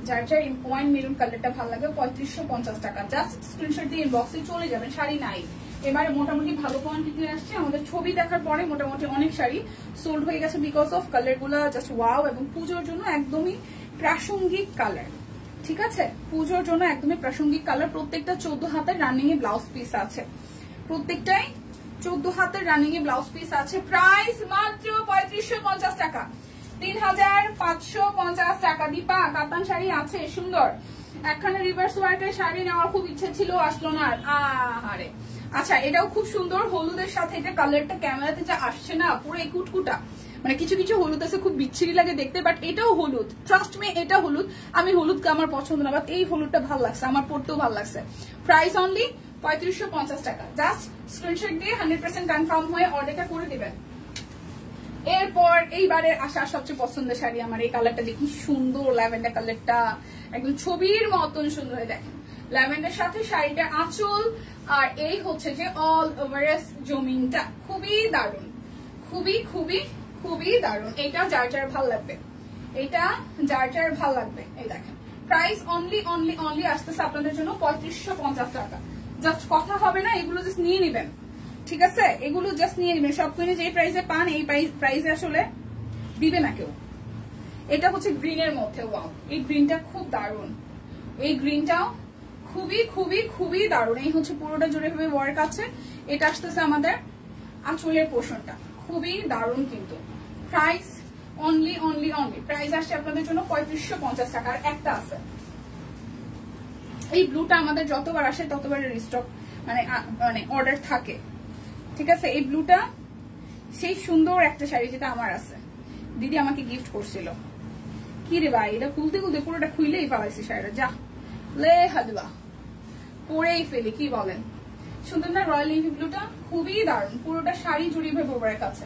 যার যার ওয়াইন মেরুন কালারটা ভালো লাগবে 3550 টাকা। জাস্ট স্ক্রিনশট দিয়ে ইনবক্সে চলে যাবেন, শাড়ি নাই এবারে মোটামুটি ভালো কোয়ান্টিটি আসছে। আমাদের ছবি দেখার পরে মোটামুটি অনেক শাড়ি সোল্ড হয়ে গেছে বিকজ অফ কালার গুলা জাস্ট ওয়াও, এবং পুজোর জন্য একদমই প্রাসঙ্গিক কালার, ঠিক আছে। পুজোর জন্য একদমই প্রাসঙ্গিক কালার। প্রত্যেকটা 14 হাতের রানিং এ ব্লাউজ পিস আছে, প্রত্যেকটাই 14 হাতের রানিং এ ব্লাউজ পিস আছে। প্রাইস মাত্র 3550 টাকা, 3550 টাকা। দীপা কাতান শাড়ি আছে সুন্দর, একখানে রিভার্স ওয়ার্কের শাড়ি নেওয়ার খুব ইচ্ছে ছিল, আসলো না। আরে আচ্ছা এটাও খুব সুন্দর হলুদের সাথে, এটা কালারটা ক্যামেরাতে যা আসছে না পুরো কুটকুটা, মানে কিছু কিছু হলুদ আছে খুব বিচ্ছিরি লাগে দেখতে, বাট এটাও হলুদ, ট্রাস্ট মি এটা হলুদ। আমি হলুদকে আমার পছন্দ না, বাট এই হলুদটা ভালো লাগছে, আমার পড়তেও ভালো লাগছে। প্রাইস অনলি 3550 টাকা। জাস্ট স্ক্রিনশট দিয়ে 100% কনফার্ম হয়ে অর্ডারটা করে দিবেন। এরপর এইবারে আসা সবচেয়ে পছন্দের শাড়ি আমার, এই কালারটা দেখি সুন্দর, ল্যাভেন্ডার কালারটা একদম ছবির মতন সুন্দর হয়ে দেখেন, ল্যাভেন্ডার সাথে শাড়িটার আঁচল, আর এই হচ্ছে যে অল ওভার জমিনটা, খুবই দারুণ, খুবই খুবই খুবই দারুণ। এটা যার যার ভাল লাগবে, এটা যার যার ভাল লাগবে। এই দেখেন প্রাইস অনলি অনলি অনলি আসতেছে আপনাদের জন্য 3550 টাকা। জাস্ট কথা হবে না, এগুলো জাস্ট নিয়ে নেবেন, ঠিক আছে? এগুলো জাস্ট নিয়ে নেবেন। সব কিনে যেই প্রাইসে পান এই প্রাইসে আসলে দিবে না কেউ। এটা হচ্ছে গ্রিনের মধ্যে, ওয়াও এই গ্রিনটা খুব দারুণ, এই গ্রিনটাও খুবই খুবই খুবই দারুণ। এই হচ্ছে পুরোটা জুড়ে ভাবে ওয়ার্ক আছে। এটা আসতেছে আমাদের আঁচলের পোর্শনটা, খুবই দারুণ কিন্তু। Price only only only price আসছে আপনাদের জন্য 3550 টাকা। আর একটা আছে, এই ব্লুটা আমাদের যতবার আসে ততবার রিস্টক মানে অর্ডার থাকে, ঠিক আছে? এই ব্লুটা সেই সুন্দর একটা শাড়ি যেটা আমার আছে, দিদি আমাকে গিফট করছিল। কি রে ভাই, এটা খুলতে খুলতে পুরোটা খুইলেই ফেলাইছি শাড়িটা, যা লে হালুয়া পরেই ফেলি, কি বলেন? সুন্দর না রয়্যাল নেভি ব্লুটা? খুবই দারুণ, পুরোটা শাড়ি জুড়িয়ে ভেবে কাছে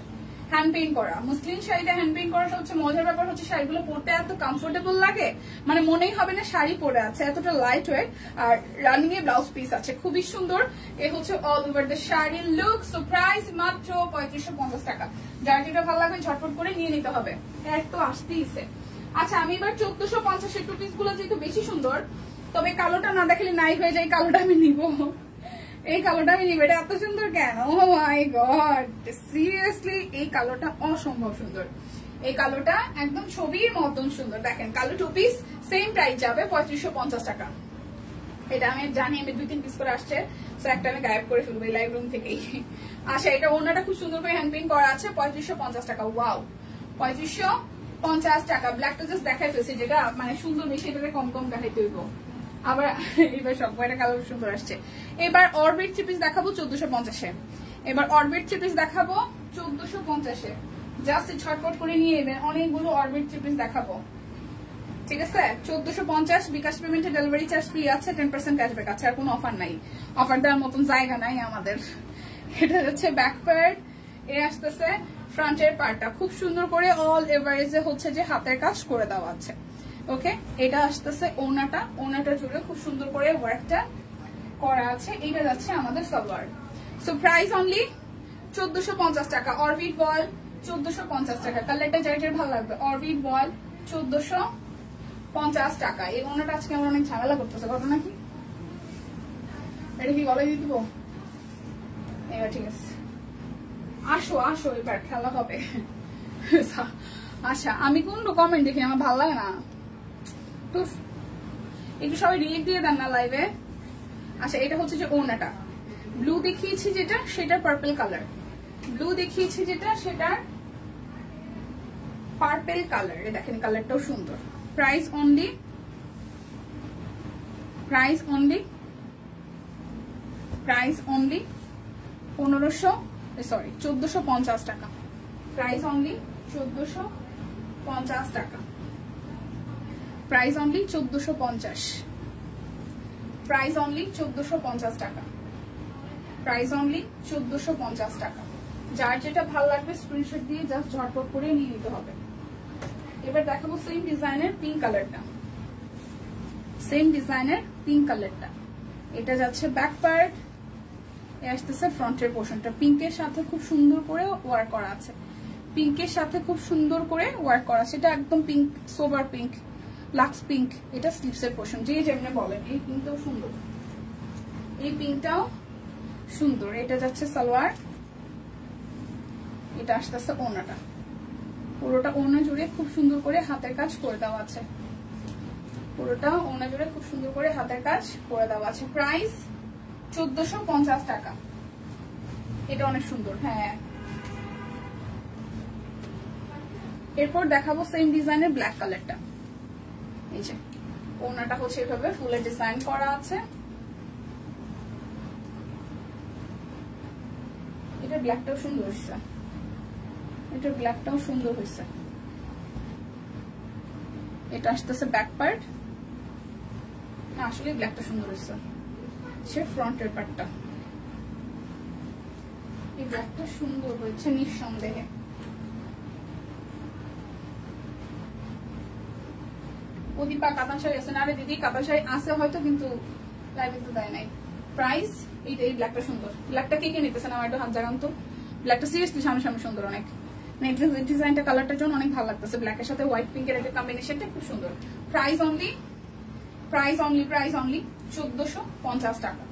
হ্যান্ড পেইন্ট করা। মুসলিম শাড়িতে হ্যান্ড পেইন্ট করা সবচেয়ে মজার ব্যাপার হচ্ছে শাড়িগুলো পরতে এত কমফোর্টেবল লাগে, মানে মনেই হবে না শাড়ি পরে আছে, এতটা লাইট ওয়েট। আর রানিং এ ব্লাউজ পিস আছে, খুবই সুন্দর। এ হচ্ছে অল ওভার দ্য শাড়ির লুক। সো প্রাইস মাত্র 3550 টাকা। যার যেটা ভালো লাগবে ঝটপট করে নিয়ে নিতে হবে, এক তো আসতেইছে। আচ্ছা, আমি এবার 1450 টু পিস গুলো যেহেতু বেশি সুন্দর, তবে কালোটা না দেখলে নাই হয়ে যায়, কালোটা আমি নিব, এই কালোটা আমি নিব। এটা এত সুন্দর কেন? ও মাই গড, সিরিয়াসলি এই কালোটা অসম্ভব সুন্দর। এই কালোটা একদম ছবির মতন সুন্দর। দেখেন কালো 2 পিস সেম প্রাইস যাবে 3550 টাকা। এটা আমি জানি, আমি 2-3 পিস করে আসছে, তো একটা আমি গায়েব করে ফেলবো এই লাইভ রুম থেকেই। আচ্ছা, এটা ওনাটা খুব সুন্দর করে হ্যান্ড পেইন্ট করা আছে, 3550 টাকা। ওয়াও, 3550 টাকা। ব্ল্যাকটা জাস্ট দেখাই ফেলছি, যেটা মানে সুন্দর বেশি, এটাকে কম কম দেখাইতে হইব। আবার এবার সব কয়টা কালার সুন্দর আসছে। এবার অরবিট 3 পিস দেখাবো 1450-এ। এবার অরবিট 3 পিস দেখাবো 1450-এ। জাস্ট ঝটপট করে নিয়ে নেবেন, অনেকগুলো অরবিট 3 পিস দেখাবো, ঠিক আছে? 1450, বিকাশ পেমেন্টে ডেলিভারি চার্জ ফ্রি আছে, 10% ক্যাশব্যাক আছে, আর কোনো অফার নাই। অফার দেওয়ার মতন জায়গা নাই আমাদের। এটা হচ্ছে ব্যাক পার্ট, এ আসতেছে ফ্রন্টের পার্টটা খুব সুন্দর করে অল এভারেজে হচ্ছে যে হাতের কাজ করে দেওয়া আছে। ওকে, এটা আসতেছে ওনাটা, ওনাটা জুড়ে খুব সুন্দর করে ওয়ার্কটা করা আছে। এটা যাচ্ছে আমাদের সালোয়ার। সো প্রাইস অনলি 1450 টাকা। অরবিট বল 1450 টাকা। কালারটা যার যার ভালো লাগবে, অরবিট বল 1450 টাকা। এই ওনাটা আজকে আমরা অনেক ঝামেলা করতেছে, ঘটনা কি? এটা কি গলায় দিয়ে দিব? এবার ঠিক আছে, আসো আসো, এবার খেলা হবে। আচ্ছা, আমি কোন কমেন্ট দেখি, আমার ভালো লাগে না তো, একটু সবাই রিয়েক্ট দিয়ে দেন না লাইভে। আচ্ছা, এটা হচ্ছে যে ওনাটা ব্লু দেখিয়েছি যেটা, সেটা পার্পল কালার। ব্লু দেখিয়েছি যেটা, সেটার পার্পল কালার। দেখেন কালারটাও সুন্দর। প্রাইস অনলি 1450 টাকা। প্রাইস অনলি 1450 টাকা। Price only 1450। প্রাইস অনলি 1450 টাকা। প্রাইস অনলি 1450 টাকা। যার যেটা ভালো লাগবে স্ক্রিনশট দিয়ে জাস্ট ঝটপট করে নিয়ে নিতে হবে। এবার দেখাবো সেম ডিজাইনের পিঙ্ক কালারটা, সেম ডিজাইনের পিঙ্ক কালারটা। এটা যাচ্ছে ব্যাক পার্ট, আসতেছে ফ্রন্টের পোর্শনটা। পিঙ্কের সাথে খুব সুন্দর করে ওয়ার্ক করা আছে, পিঙ্কের সাথে খুব সুন্দর করে ওয়ার্ক করা আছে। এটা একদম pink, sober pink, lux pink. এটা স্লিভসের পোর্শন, যে যেমনি বলেন। এই পিঙ্কটাও সুন্দর, এই পিঙ্কটাও সুন্দর। এটা যাচ্ছে সালোয়ার, এটা আসতেছে ওনাটা। পুরোটা ওনা জুড়ে খুব সুন্দর করে হাতের কাজ করে দেওয়া আছে, পুরোটা ওনা জুড়ে খুব সুন্দর করে হাতের কাজ করে দেওয়া আছে। প্রাইস 1450 টাকা। এটা অনেক সুন্দর। হ্যাঁ, এরপর দেখাবো সেম ডিজাইনের ব্ল্যাক কালারটা। এই যে ওনাটা হচ্ছে এভাবে ফুলের ডিজাইন করা আছে। এটা ব্ল্যাকটাও সুন্দর হয়েছে, এটা ব্ল্যাকটাও সুন্দর হয়েছে। এটা আসতেছে ব্যাক পার্ট, না আসলে ব্ল্যাকটা সুন্দর হয়েছে, সে ফ্রন্টের পার্টটা। এই ব্ল্যাকটা সুন্দর হয়েছে নিঃসন্দেহে। প্রদীপা কাতান শাড়ি আছে না? আরে দিদি কাতান শাড়ি আছে হয়তো, কিন্তু লাইভে তো দেয় নাই। প্রাইস এইটা, এই ব্ল্যাকটা সুন্দর। ব্ল্যাকটা কে কে নিতেছেন আমার একটু হাত জাগান তো। ব্ল্যাকটা সিরিয়াসলি সামনে সামনে সুন্দর অনেক। ডিজাইনটা কালারটার জন্য অনেক ভালো লাগতেছে। ব্ল্যাকের সাথে হোয়াইট পিঙ্কের একটা কম্বিনেশনটা খুব সুন্দর। প্রাইস অনলি প্রাইস অনলি 1450 টাকা।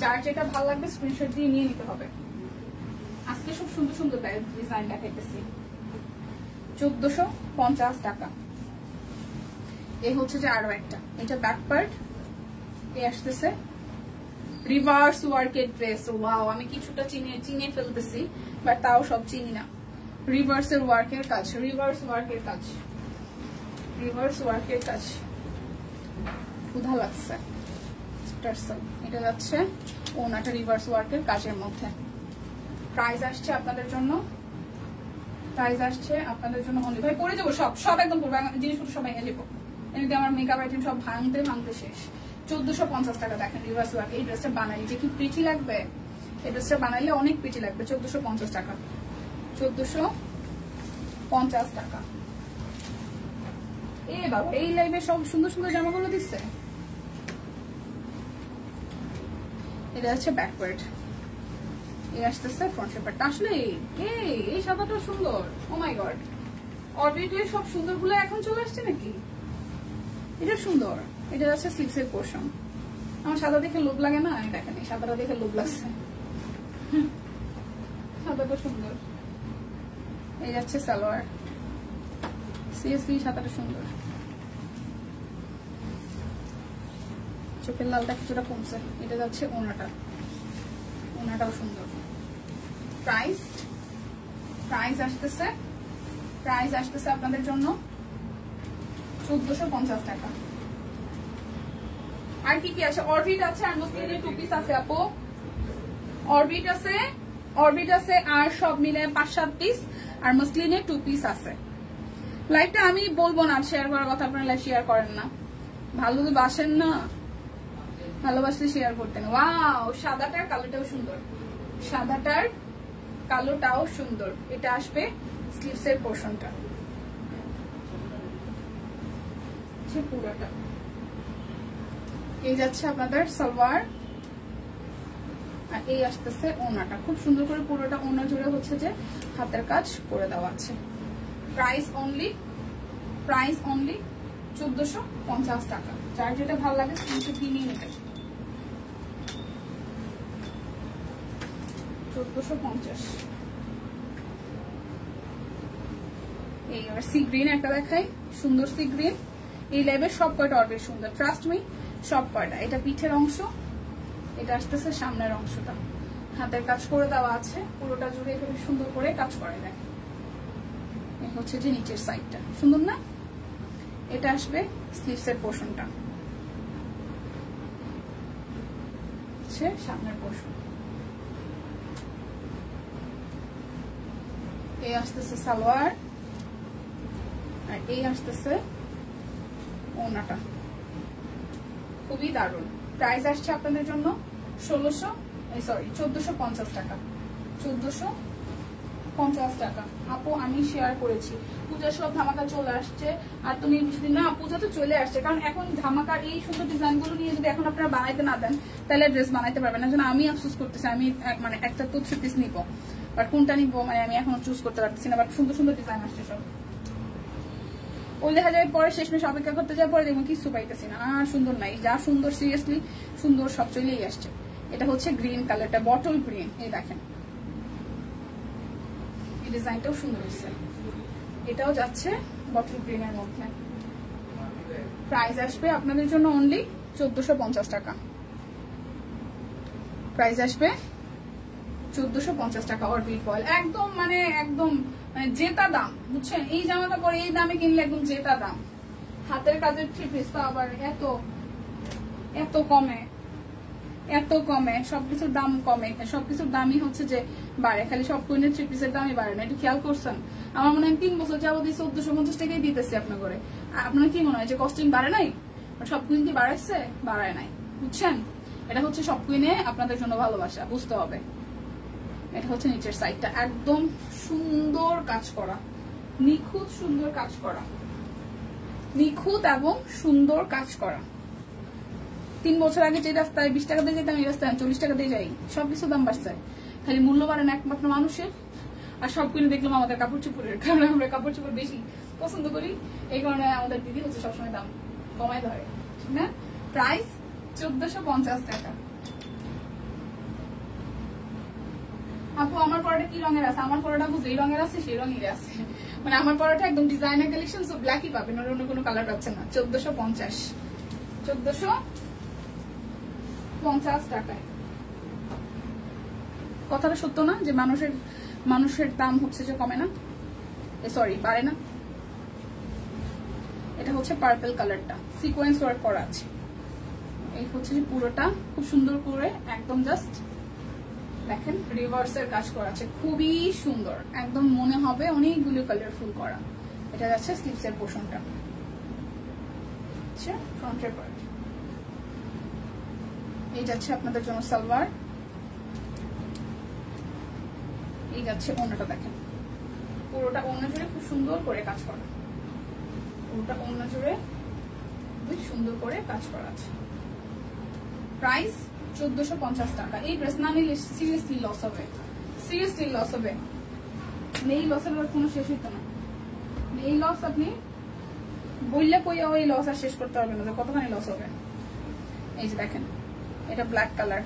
যার যেটা ভালো লাগবে স্ক্রিনশট দিয়ে নিয়ে নিতে হবে। আজকে সব সুন্দর সুন্দর ডিজাইন দেখাইতেছি। 1450 টাকা। এই হচ্ছে যে আরো একটা, এটা ব্যাক পার্ট, এই আসতেছে রিভার্স ওয়ার্কের ড্রেস। ওয়াও, আমি কিছুটা চিনে ফেলতেছি, বাট তাও সব চিনি না। রিভার্সের ওয়ার্কের কাজ, রিভার্স ওয়ার্কের কাজ ক্ষুধা লাগছে। এটা যাচ্ছে ওনাটা রিভার্স ওয়ার্কের কাজের মধ্যে। প্রাইস আসছে আপনাদের জন্য অনলি, ভাই পরে যাবো সব একদম পড়বো, জিনিসগুলো সব ভেঙে যাবো। এমনিতে আমার মেকআপ আইটেম সব ভাঙতে শেষ। 1450 টাকা। দেখেন রিভার্স ওয়ার্ক। এই ড্রেসটা বানাইলে যে কি প্রিটি লাগবে, এই ড্রেসটা বানাইলে অনেক প্রিটি লাগবে। 1450 টাকা। 1450 টাকা। এ বাবা, এই লাইভে সব সুন্দর সুন্দর জামাগুলো দিচ্ছে। এটা হচ্ছে ব্যাকওয়ার্ড, এই আসতেছে ফ্রন্ট শেপারটা। আসলে এই সাদাটা সুন্দর। ও মাই গড, অরবিটের সব সুন্দর গুলো এখন চলে আসছে নাকি? এটা সুন্দর। এটা যাচ্ছে স্লিভসের পোর্শন। আমার সাদা দেখে লোভ লাগে না, দেখেন এই সাদাটা দেখে লোভ লাগছে। সাদাটা সুন্দর। এই যাচ্ছে সালোয়ার। সিরিয়াসলি সাদাটা সুন্দর। চোখের লালটা কিছুটা কমছে। এটা যাচ্ছে ওনাটাও সুন্দর। প্রাইস আসতেছে আপনাদের জন্য 1450 টাকা। আর কি আছে? অরবিট আছে আর মসলিনের 2 পিস আছে আপু। অরবিট আছে আর সব মিলে 5-7 পিস, আর মসলিনের 2 পিস আছে। লাইভটা আমি বলবো না শেয়ার করার কথা, আপনারা লাইভ শেয়ার করেন না। ভালোবাসেন না, ভালোবাসলে শেয়ার করতেন। ওয়াও, সাদাটার কালোটাও সুন্দর। এটা আসবে স্লিভসের পোর্শনটা, পুরোটা। এই যাচ্ছে আপনাদের সালোয়ার, আর এই আসতেছে ওনাটা। খুব সুন্দর করে পুরোটা ওনা জুড়ে হচ্ছে যে হাতের কাজ করে দেওয়া আছে। প্রাইস অনলি 1450 টাকা। যার যেটা ভালো লাগে স্ক্রিনশট দিয়ে নিয়ে নেবেন। 1450। এই আর সি গ্রিন একটা দেখাই, সুন্দর সি গ্রিন। এই লাইভের সব কয়টা অর্ডার সুন্দর, ট্রাস্ট মি, সব কয়টা। এটা পিঠের অংশ, এটা আসতেছে সামনের অংশটা, হাতের কাজ করে দেওয়া আছে পুরোটা জুড়ে। এখানে সুন্দর করে কাজ করে দেয়। এই হচ্ছে যে নিচের সাইডটা, সুন্দর না? এটা আসবে স্লিভসের পোর্শনটা, হচ্ছে সামনের পোর্শন। এই আসতেছে সালোয়ার, আর এই আসতেছে ওনাটা। খুবই দারুণ। প্রাইস আসছে আপনাদের জন্য 1450 টাকা। 1450 টাকা। আপু আমি শেয়ার করেছি, পূজার সব ধামাকা চলে আসছে। আর তুমি না, পূজা তো চলে আসছে, কারণ এখন ধামাকার এই সুন্দর ডিজাইন গুলো নিয়ে যদি এখন আপনারা বানাইতে না দেন, তাহলে ড্রেস বানাইতে পারবেন না। জন্য আমি আফসোস করতেছি। আমি মানে একটা তো 3 পিস নিবো, বাট কোনটা নিবো মানে আমি এখনো চুজ করতে পারতেছি না। বাট সুন্দর সুন্দর ডিজাইন আসছে সব। ওই দেখা যায় পরে শেষমেশ অপেক্ষা করতে যায়, পরে দেখবো কিছু পাইতেছি না। আর সুন্দর নাই, যা সুন্দর সিরিয়াসলি সুন্দর সব চলেই আসছে। এটা হচ্ছে গ্রিন কালারটা, বটল গ্রিন। এই দেখেন এই ডিজাইনটাও সুন্দর হচ্ছে। এটাও যাচ্ছে বটল গ্রিনের মধ্যে। প্রাইস আসবে আপনাদের জন্য অনলি 1450 টাকা। প্রাইস আসবে 1450 টাকা। অরবিট ফয়েল একদম মানে জেতা দাম, বুঝছেন? এই জামাটা পরে এই দামে কিনলে একদম জেতা দাম। হাতের কাজের 3 পিস তো আবার এত কমে, সবকিছুর দাম কমে, সবকিছুর দামই হচ্ছে যে বাড়ে, খালি সব কুইনের 3 পিসের দামই বাড়ে না। এটা খেয়াল করছেন? আমার মনে হয় 3 বছর যাবত 1450 টাকাই দিতেছি আপনার করে। আপনার কি মনে হয় যে কস্টিং বাড়ে নাই? সব কুইন কি বাড়াইছে? বাড়ায় নাই, বুঝছেন? এটা হচ্ছে সব কুইনে আপনাদের জন্য ভালোবাসা, বুঝতে হবে। এটা হচ্ছে নিচের সাইডটা, একদম সুন্দর কাজ করা, নিখুঁত সুন্দর কাজ করা, নিখুঁত এবং সুন্দর কাজ করা। 3 বছর আগে যে রাস্তায় 20 টাকা দিয়ে যেতাম, এই রাস্তায় 40 টাকা দিয়ে যাই। সবকিছু দাম বাড়ছে, খালি মূল্য বাড়ে না একমাত্র মানুষের। আর সব কিনে দেখলাম আমাদের কাপড় চোপড়ের, কারণ আমরা কাপড় চোপড় বেশি পছন্দ করি, এই কারণে আমাদের দিদি হচ্ছে সবসময় দাম কমায় ধরে, ঠিক না? প্রাইস 1450 টাকা। আপু আমার পরোটা কি রঙের আছে? আমার পরোটা আপু যেই রঙের আছে সেই রঙের আছে, মানে আমার পরোটা একদম ডিজাইনার কালেকশন, সো ব্ল্যাকই পাবেন, অন্য কোনো কালার পাচ্ছেন না। 1450 টাকায়। কথাটা সত্য না যে মানুষের দাম হচ্ছে যে কমে না, সরি বাড়ে না। এটা হচ্ছে পার্পল কালারটা, সিকোয়েন্স ওয়ার্ক করা আছে। এই হচ্ছে যে পুরোটা খুব সুন্দর করে একদম জাস্ট দেখেন রিভার্সের কাজ করা আছে, খুবই সুন্দর, একদম মনে হবে অনেকগুলো কালারফুল করা। এটা যাচ্ছে স্লিভসের পোর্শনটা, আচ্ছা ফ্রন্টের পার্ট। এই যাচ্ছে আপনাদের জন্য সালোয়ার, এই যাচ্ছে ওড়নাটা। দেখেন পুরোটা ওড়না জুড়ে খুব সুন্দর করে কাজ করা, পুরোটা ওড়না জুড়ে খুব সুন্দর করে কাজ করা আছে। প্রাইস 1450 টাকা। এই ড্রেস না নিলে সিরিয়াসলি লস হবে, সিরিয়াসলি লস হবে। এই লসের কোনো শেষ হইতো না, এই লস আপনি বললে কইয়া ওই লস আর শেষ করতে পারবেন না, কতখানি লস হবে। এই যে দেখেন এটা ব্ল্যাক কালার,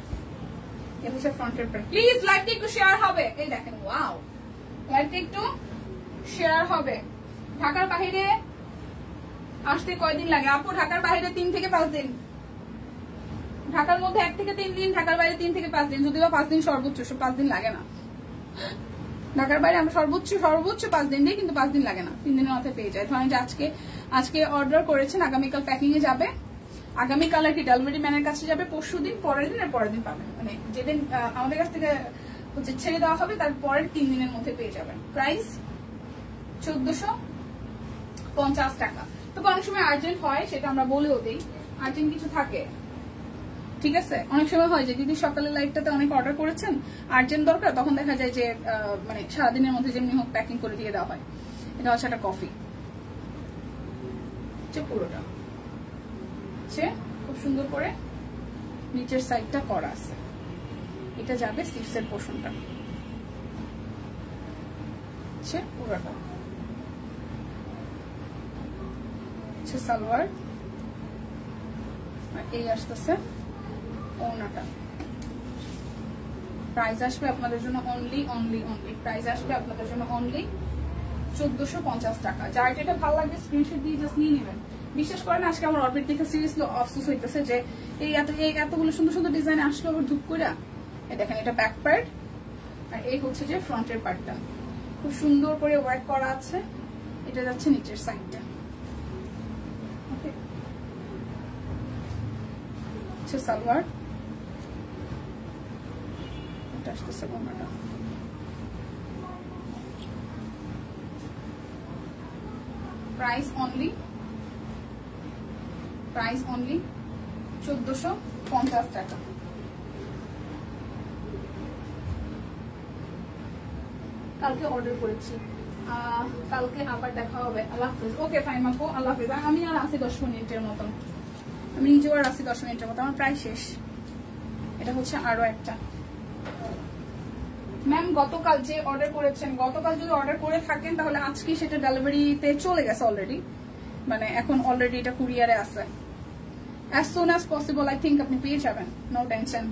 এটা হচ্ছে ফ্রন্টের পার্ট। প্লিজ লাইভটা একটু শেয়ার হবে। এই দেখেন ওয়াও, লাইভটা একটু শেয়ার হবে। ঢাকার বাইরে আসতে কয়দিন লাগে আপু? ঢাকার বাইরে 3 থেকে 5 দিন, ঢাকার মধ্যে 1 থেকে 3 দিন, ঢাকার বাইরে 3 থেকে 5 দিন, যদিও 5 দিন সর্বোচ্চ, 5 দিন লাগে না। ঢাকার বাইরে আমরা সর্বোচ্চ 5 দিন দিই, কিন্তু 5 দিন লাগে না, 3 দিনের মাথায় পেয়ে যায়। ধরেন যে আজকে অর্ডার করেছেন, আগামীকাল প্যাকিং এ যাবে, আগামীকাল আর কি ডেলিভারি ম্যানের কাছে যাবে, পরশু দিন, পরের দিন আর পরের দিন পাবেন, মানে যেদিন আমাদের কাছ থেকে হচ্ছে ছেড়ে দেওয়া হবে তার পরের 3 দিনের মধ্যে পেয়ে যাবেন। প্রাইস 1450 টাকা। তবে অনেক সময় আর্জেন্ট হয়, সেটা আমরা বলেও দিই, আর্জেন্ট কিছু থাকে, ঠিক আছে। অনেক সময় হয় যে দিদি সকালে লাইভটাতে অনেক অর্ডার করেছেন, আর্জেন্ট দরকার, তখন দেখা যায় যে মানে সারাদিনের মধ্যে যেমনি হোক প্যাকিং করে দিয়ে দেওয়া হয়। এটা হচ্ছে একটা কফি, পুরোটা খুব সুন্দর করে নিচের সাইডটা করা আছে। এটা যাবে স্লিভসের পোর্শনটা, পুরোটা সালোয়ার, আর এই আসতেছে ওড়নাটা। প্রাইস আসবে আপনাদের জন্য অনলি প্রাইস আসবে আপনাদের জন্য অনলি 1450 টাকা। যার যেটা ভালো লাগবে স্ক্রিনশট দিয়ে জাস্ট নিয়ে নেবেন। বিশ্বাস করেন আজকে আমার অরবিট দেখে সিরিয়াসলি আফসোস হইতেছে যে এই এতগুলো সুন্দর সুন্দর ডিজাইন আসলো আবার ধুপ করে। এই দেখেন এটা ব্যাক পার্ট, আর এই হচ্ছে যে ফ্রন্টের পার্টটা, খুব সুন্দর করে ওয়ার্ক করা আছে। এটা যাচ্ছে নিচের সাইডটা, ওকে সালোয়ার, এটা আসতেছে ওড়নাটা। প্রাইস অনলি 1450 টাকা। কালকে অর্ডার করেছি, কালকে আবার দেখা হবে। আল্লাহ হাফেজ। ওকে ফাইন আপু, আল্লাহ হাফেজ। আমি আর আছি 10 মিনিটের মতন, আমি নিজেও আর আছি 10 মিনিটের মতো, আমার প্রায় শেষ। এটা হচ্ছে আরো একটা। ম্যাম গতকাল যে অর্ডার করেছেন, গতকাল যদি অর্ডার করে থাকেন তাহলে আজকে সেটা ডেলিভারিতে চলে গেছে অলরেডি, মানে এখন অলরেডি এটা কুরিয়ারে আছে। as soon as possible I think আপনি পেয়ে যাবেন, নো টেনশন।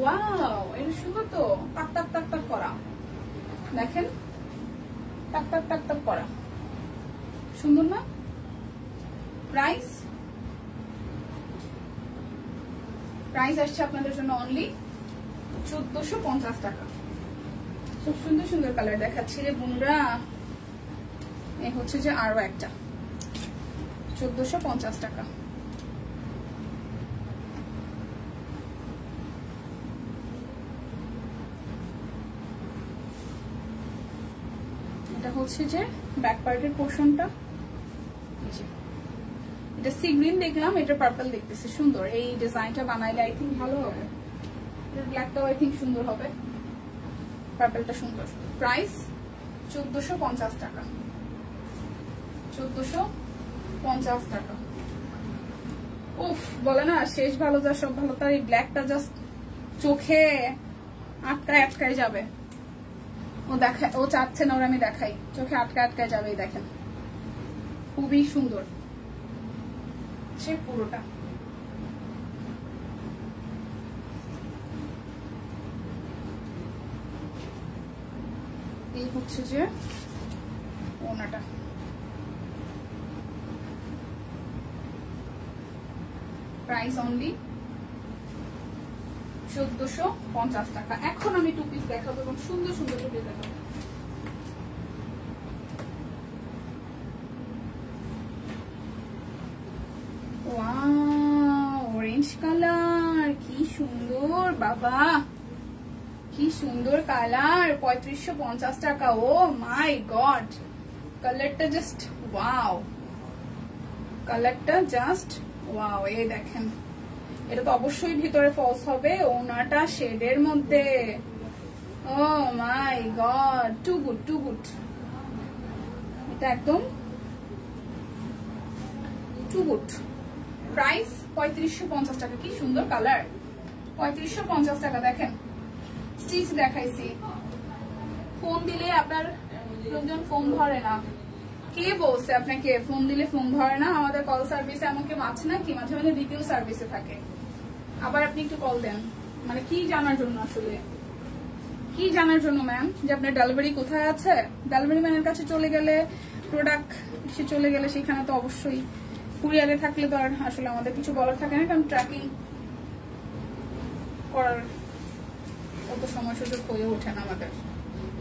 ওয়াও এটা সুন্দর তো, টাক টাক টাক টাক করা, দেখেন টাক টাক টাক টাক করা, সুন্দর না? প্রাইস আসছে আপনাদের জন্য অনলি 1450 টাকা। খুব সুন্দর সুন্দর কালার দেখাচ্ছি রে বোনরা। এই হচ্ছে যে আরো একটা 1450 টাকা। এটা হচ্ছে যে ব্যাক পার্টের পোর্শনটা, এটা সি গ্রিন দেখলাম, এটা পার্পল দেখতেছি সুন্দর। এই ডিজাইনটা বানাইলে আই থিঙ্ক ভালো হবে, ব্ল্যাকটাও আই থিঙ্ক সুন্দর হবে, পার্পলটা সুন্দর। প্রাইস 1450 টাকা, 1450 টাকা। উফ বলে না শেষ ভালো যা সব ভালো, তার এই ব্ল্যাকটা জাস্ট চোখে আটকায় যাবে। ও চাচ্ছে না ওরা আমি দেখাই, চোখে আটকায় যাবে। দেখেন খুবই সুন্দর সে পুরোটা, হচ্ছে যে ওনাটা, প্রাইস অনলি 1450 টাকা। এখন আমি টু পিস দেখাবো এবং সুন্দর সুন্দর টু পিস দেখাবো। অরেঞ্জ কালার, কি সুন্দর বাবা, কি সুন্দর কালার, 3550 টাকা। ও মাই গড, কালারটা জাস্ট ওয়াও, কালারটা জাস্ট ওয়াও। এই দেখেন, এটা তো অবশ্যই ভিতরে ফলস হবে, ওনাটা শেডের মধ্যে। Oh my god, too good too good, এটা একদম টু গুড। প্রাইস 3550 টাকা। কি সুন্দর কালার, 3550 টাকা। দেখেন স্টিচ দেখাইছি, ফোন দিলে আপনার লোকজন ফোন ধরে না। কে বলছে আপনাকে ফোন দিলে ফোন ধরে না? আমাদের কল সার্ভিসে এমনকি মাঝে নাকি মাঝে মাঝে দ্বিতীয় সার্ভিসে থাকে। আবার আপনি একটু কল দেন, মানে কি জানার জন্য? আসলে কি জানার জন্য ম্যাম? যে আপনার ডেলিভারি কোথায় আছে? ডেলিভারি ম্যানের কাছে চলে গেলে, প্রোডাক্ট সে চলে গেলে সেখানে তো অবশ্যই, কুরিয়ারে থাকলে তো আর আসলে আমাদের কিছু বলার থাকে না, কারণ ট্র্যাকিং করার অত সময় সুযোগ হয়ে ওঠে না আমাদের।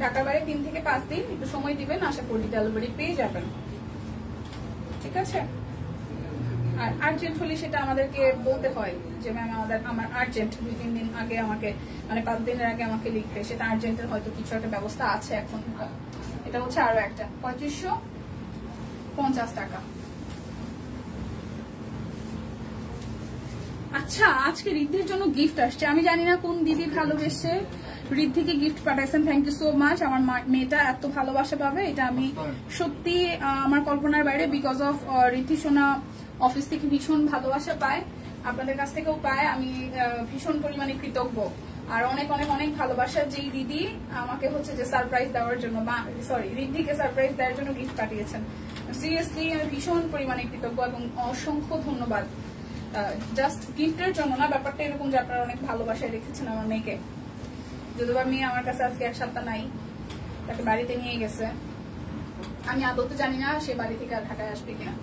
ঢাকার বাইরে 3 থেকে 5 দিন একটু সময় দিবেন, আশা করি ডেলিভারি পেয়ে যাবেন। ঠিক আছে? আর আর্জেন্ট হলে সেটা আমাদেরকে বলতে হয় যে ম্যাম আমার আর্জেন্ট, 2-3 দিন আগে আমাকে, মানে 5 দিনের আগে আমাকে লিখবে, সেটা আর্জেন্টের হয়তো কিছু একটা ব্যবস্থা আছে এখন। এটা হচ্ছে আরো একটা 3550 টাকা। আচ্ছা, আজকে রিদ্ধির জন্য গিফট আসছে, আমি জানি না কোন দিদি ভালোবেসে রিদ্ধিকে গিফট পাঠাইছেন। Thank you so much. আমার মেয়েটা এত ভালোবাসা পাবে এটা আমি সত্যি আমার কল্পনার বাইরে, বিকজ অফ রিদ্ধি সোনা অফিস থেকে ভীষণ ভালোবাসা পায়, আপনাদের কাছ থেকেও পায়। আমি ভীষণ পরিমাণে কৃতজ্ঞ। আর অনেক অনেক অনেক ভালোবাসা যেই দিদি আমাকে হচ্ছে যে সারপ্রাইজ দেওয়ার জন্য, রিদ্ধিকে সারপ্রাইজ দেওয়ার জন্য গিফট পাঠিয়েছেন। সিরিয়াসলি আমি ভীষণ পরিমাণে কৃতজ্ঞ এবং অসংখ্য ধন্যবাদ। জাস্ট গিফটের জন্য না, ব্যাপারটা এরকম যে আপনারা অনেক ভালোবাসায় রেখেছেন আমার মেয়েকে। যদিও মেয়ে আমার কাছে আজকে 1 সপ্তাহ নাই, তাকে বাড়িতে নিয়ে গেছে, আমি আদতে জানি না সে বাড়ি থেকে আর ঢাকায় আসবে কিনা।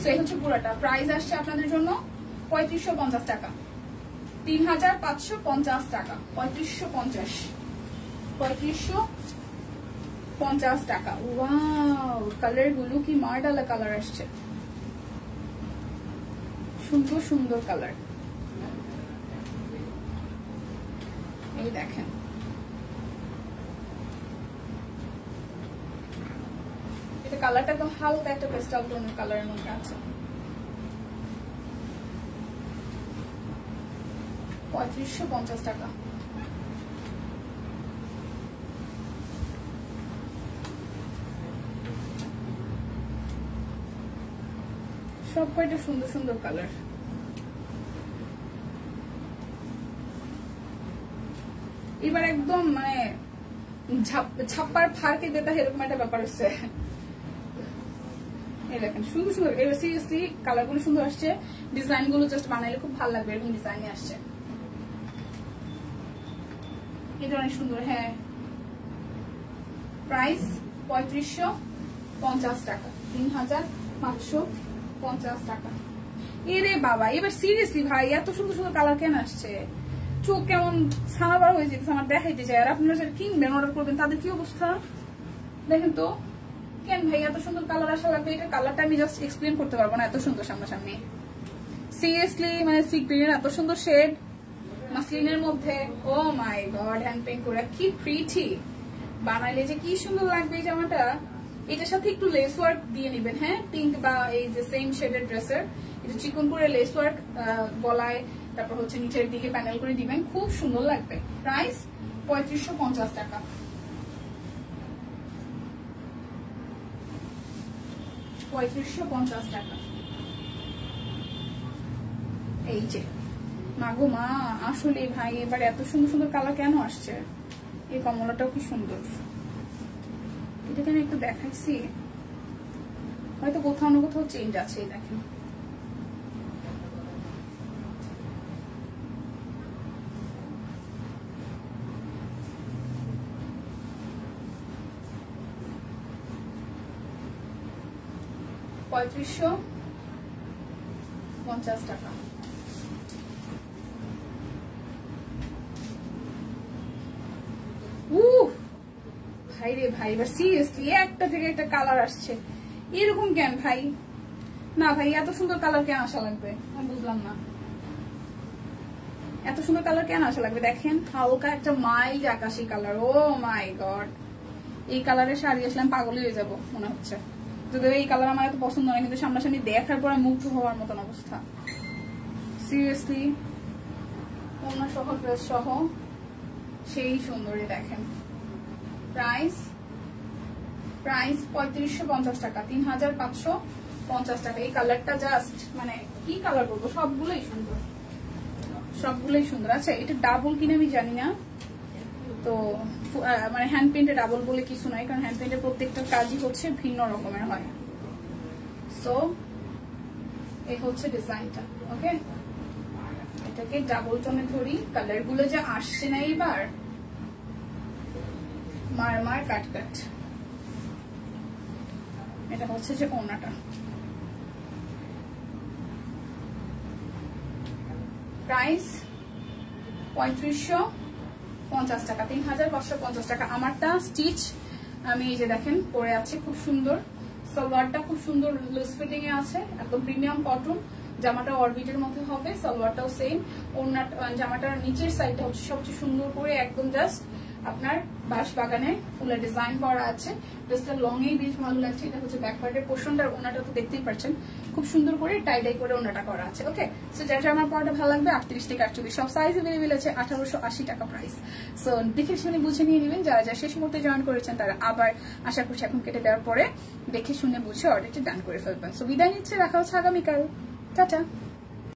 তো এই হচ্ছে পুরোটা। প্রাইস আসছে আপনাদের জন্য 3550 টাকা, 3550 টাকা, 3550 টাকা। ওয়াও, কালার গুলো কি মার্ডালা কালার আসছে, সুন্দর সুন্দর কালার। এই দেখেন, এটা কালারটা একদম হালকা একটা পেস্টাল টোনের কালারের মধ্যে আছে। 3550 টাকা। সব কয়টা সুন্দর সুন্দর কালার। এবার একদম মানে ছাপ্পার ফারকে দেতা এরকম একটা ব্যাপার হচ্ছে। এই দেখেন সুন্দর সুন্দর, এবার সিরিয়াসলি কালার গুলো সুন্দর আসছে, ডিজাইন গুলো জাস্ট বানাইলে খুব ভালো লাগবে, এরকম ডিজাইনে আসছে। এটা অনেক সুন্দর। হ্যাঁ, প্রাইস 3550 টাকা, 3550 টাকা। এরে বাবা, এবার সিরিয়াসলি ভাই এত সুন্দর সুন্দর কালার কেন আসছে? চোখ কেমন ছানাবার হয়ে যেতেছে আমার দেখাইতে চাই। আর আপনারা যারা কিনবেন, অর্ডার করবেন, তাদের কি অবস্থা দেখেন তো। কেন ভাই এত সুন্দর কালার আসা লাগবে? এটা কালারটা আমি জাস্ট এক্সপ্লেন করতে পারবো না, এত সুন্দর সামনাসামনি। সিরিয়াসলি মানে সি গ্রিনের এত সুন্দর শেড মাসলিনের মধ্যে। Oh my god, hand paint করে কি প্রিটি বানাইলে যে কি সুন্দর লাগবে এই জামাটা। এটার সাথে একটু লেস ওয়ার্ক দিয়ে নেবেন, হ্যাঁ, পিঙ্ক বা এই যে সেম শেডের ড্রেসের এটা চিকন করে লেস ওয়ার্ক গলায়, তারপর হচ্ছে নিচের দিকে প্যানেল করে দিবেন, খুব সুন্দর লাগবে। প্রাইস 3550 টাকা। টাকা। এই যে মাগো মা, আসলে ভাই এবার এত সুন্দর সুন্দর কালার কেন আসছে? এই কমলাটাও কি সুন্দর, এটাকে আমি একটু দেখাইছি, হয়তো কোথাও না কোথাও চেঞ্জ আছে। দেখেন 3550 টাকা। ভাই রে ভাই, এবার সিরিয়াসলি একটা থেকে একটা কালার আসছে, এরকম কেন ভাই? না ভাই, এত সুন্দর কালার কেন আসা লাগবে? আমি বুঝলাম না, এত সুন্দর কালার কেন আসা লাগবে? দেখেন হালকা একটা মাইল্ড আকাশি কালার। ও মাই গড, এই কালারের শাড়ি আসলে আমি পাগল হয়ে যাবো মনে হচ্ছে। যদিও এই কালার আমার এত পছন্দ নয়, কিন্তু সামনাসামনি দেখার পর মুগ্ধ হওয়ার মতন অবস্থা। সিরিয়াসলি ওনা সহ ড্রেস সহ সেই সুন্দরী। দেখেন প্রাইস 3550 টাকা, 3550 টাকা। এই কালারটা জাস্ট মানে কি কালার বলবো, সবগুলোই সুন্দর, সবগুলোই সুন্দর। আচ্ছা এটা ডাবল কিনা আমি জানি না, তো মানে হ্যান্ড পেন্টে ডাবল বলে কিছু নাই, কারণ হ্যান্ড পেন্টের প্রত্যেকটা কাজই হচ্ছে ভিন্ন রকমের হয়। সো এই হচ্ছে ডিজাইনটা। ওকে, এটাকে ডাবল টোনে ধরি। কালার গুলো যে আসছে না এবার, মারমার কাট কাট। এটা হচ্ছে যে ওড়নাটা। প্রাইস 3550 টাকা, 3550 টাকা। আমারটা স্টিচ আমি এই যে দেখেন পরে আছে, খুব সুন্দর। সালোয়ারটা খুব সুন্দর লুজ ফিটিং এ আছে, একদম প্রিমিয়াম কটন। জামাটা অরবিটের মধ্যে হবে, সালোয়ারটাও সেম। ওড়না জামাটার নিচের সাইডটা হচ্ছে সবচেয়ে সুন্দর করে একদম জাস্ট আপনার বাঁশ বাগানে ফুলের ডিজাইন করা আছে। ড্রেসটা লং এই বেশ ভালো লাগছে। এটা হচ্ছে ব্যাক পার্টের পোর্শনটা, ওনাটা তো দেখতেই পাচ্ছেন খুব সুন্দর করে টাই ডাই করে ওনাটা করা আছে। ওকে, সো যেটা আমার পরটা ভালো লাগবে 38 থেকে 48 সব সাইজ अवेलेबल আছে। 1880 টাকা প্রাইস। সো দেখে শুনে বুঝে নিয়ে নেবেন। যারা যারা শেষ মুহূর্তে জয়েন করেছেন তারা আবার আশা করছি এখন কেটে দেওয়ার পরে দেখে শুনে বুঝে অর্ডারটি ডান করে ফেলবেন। সো বিদায় নিচ্ছে, রাখা হচ্ছে আগামীকাল। টাটা।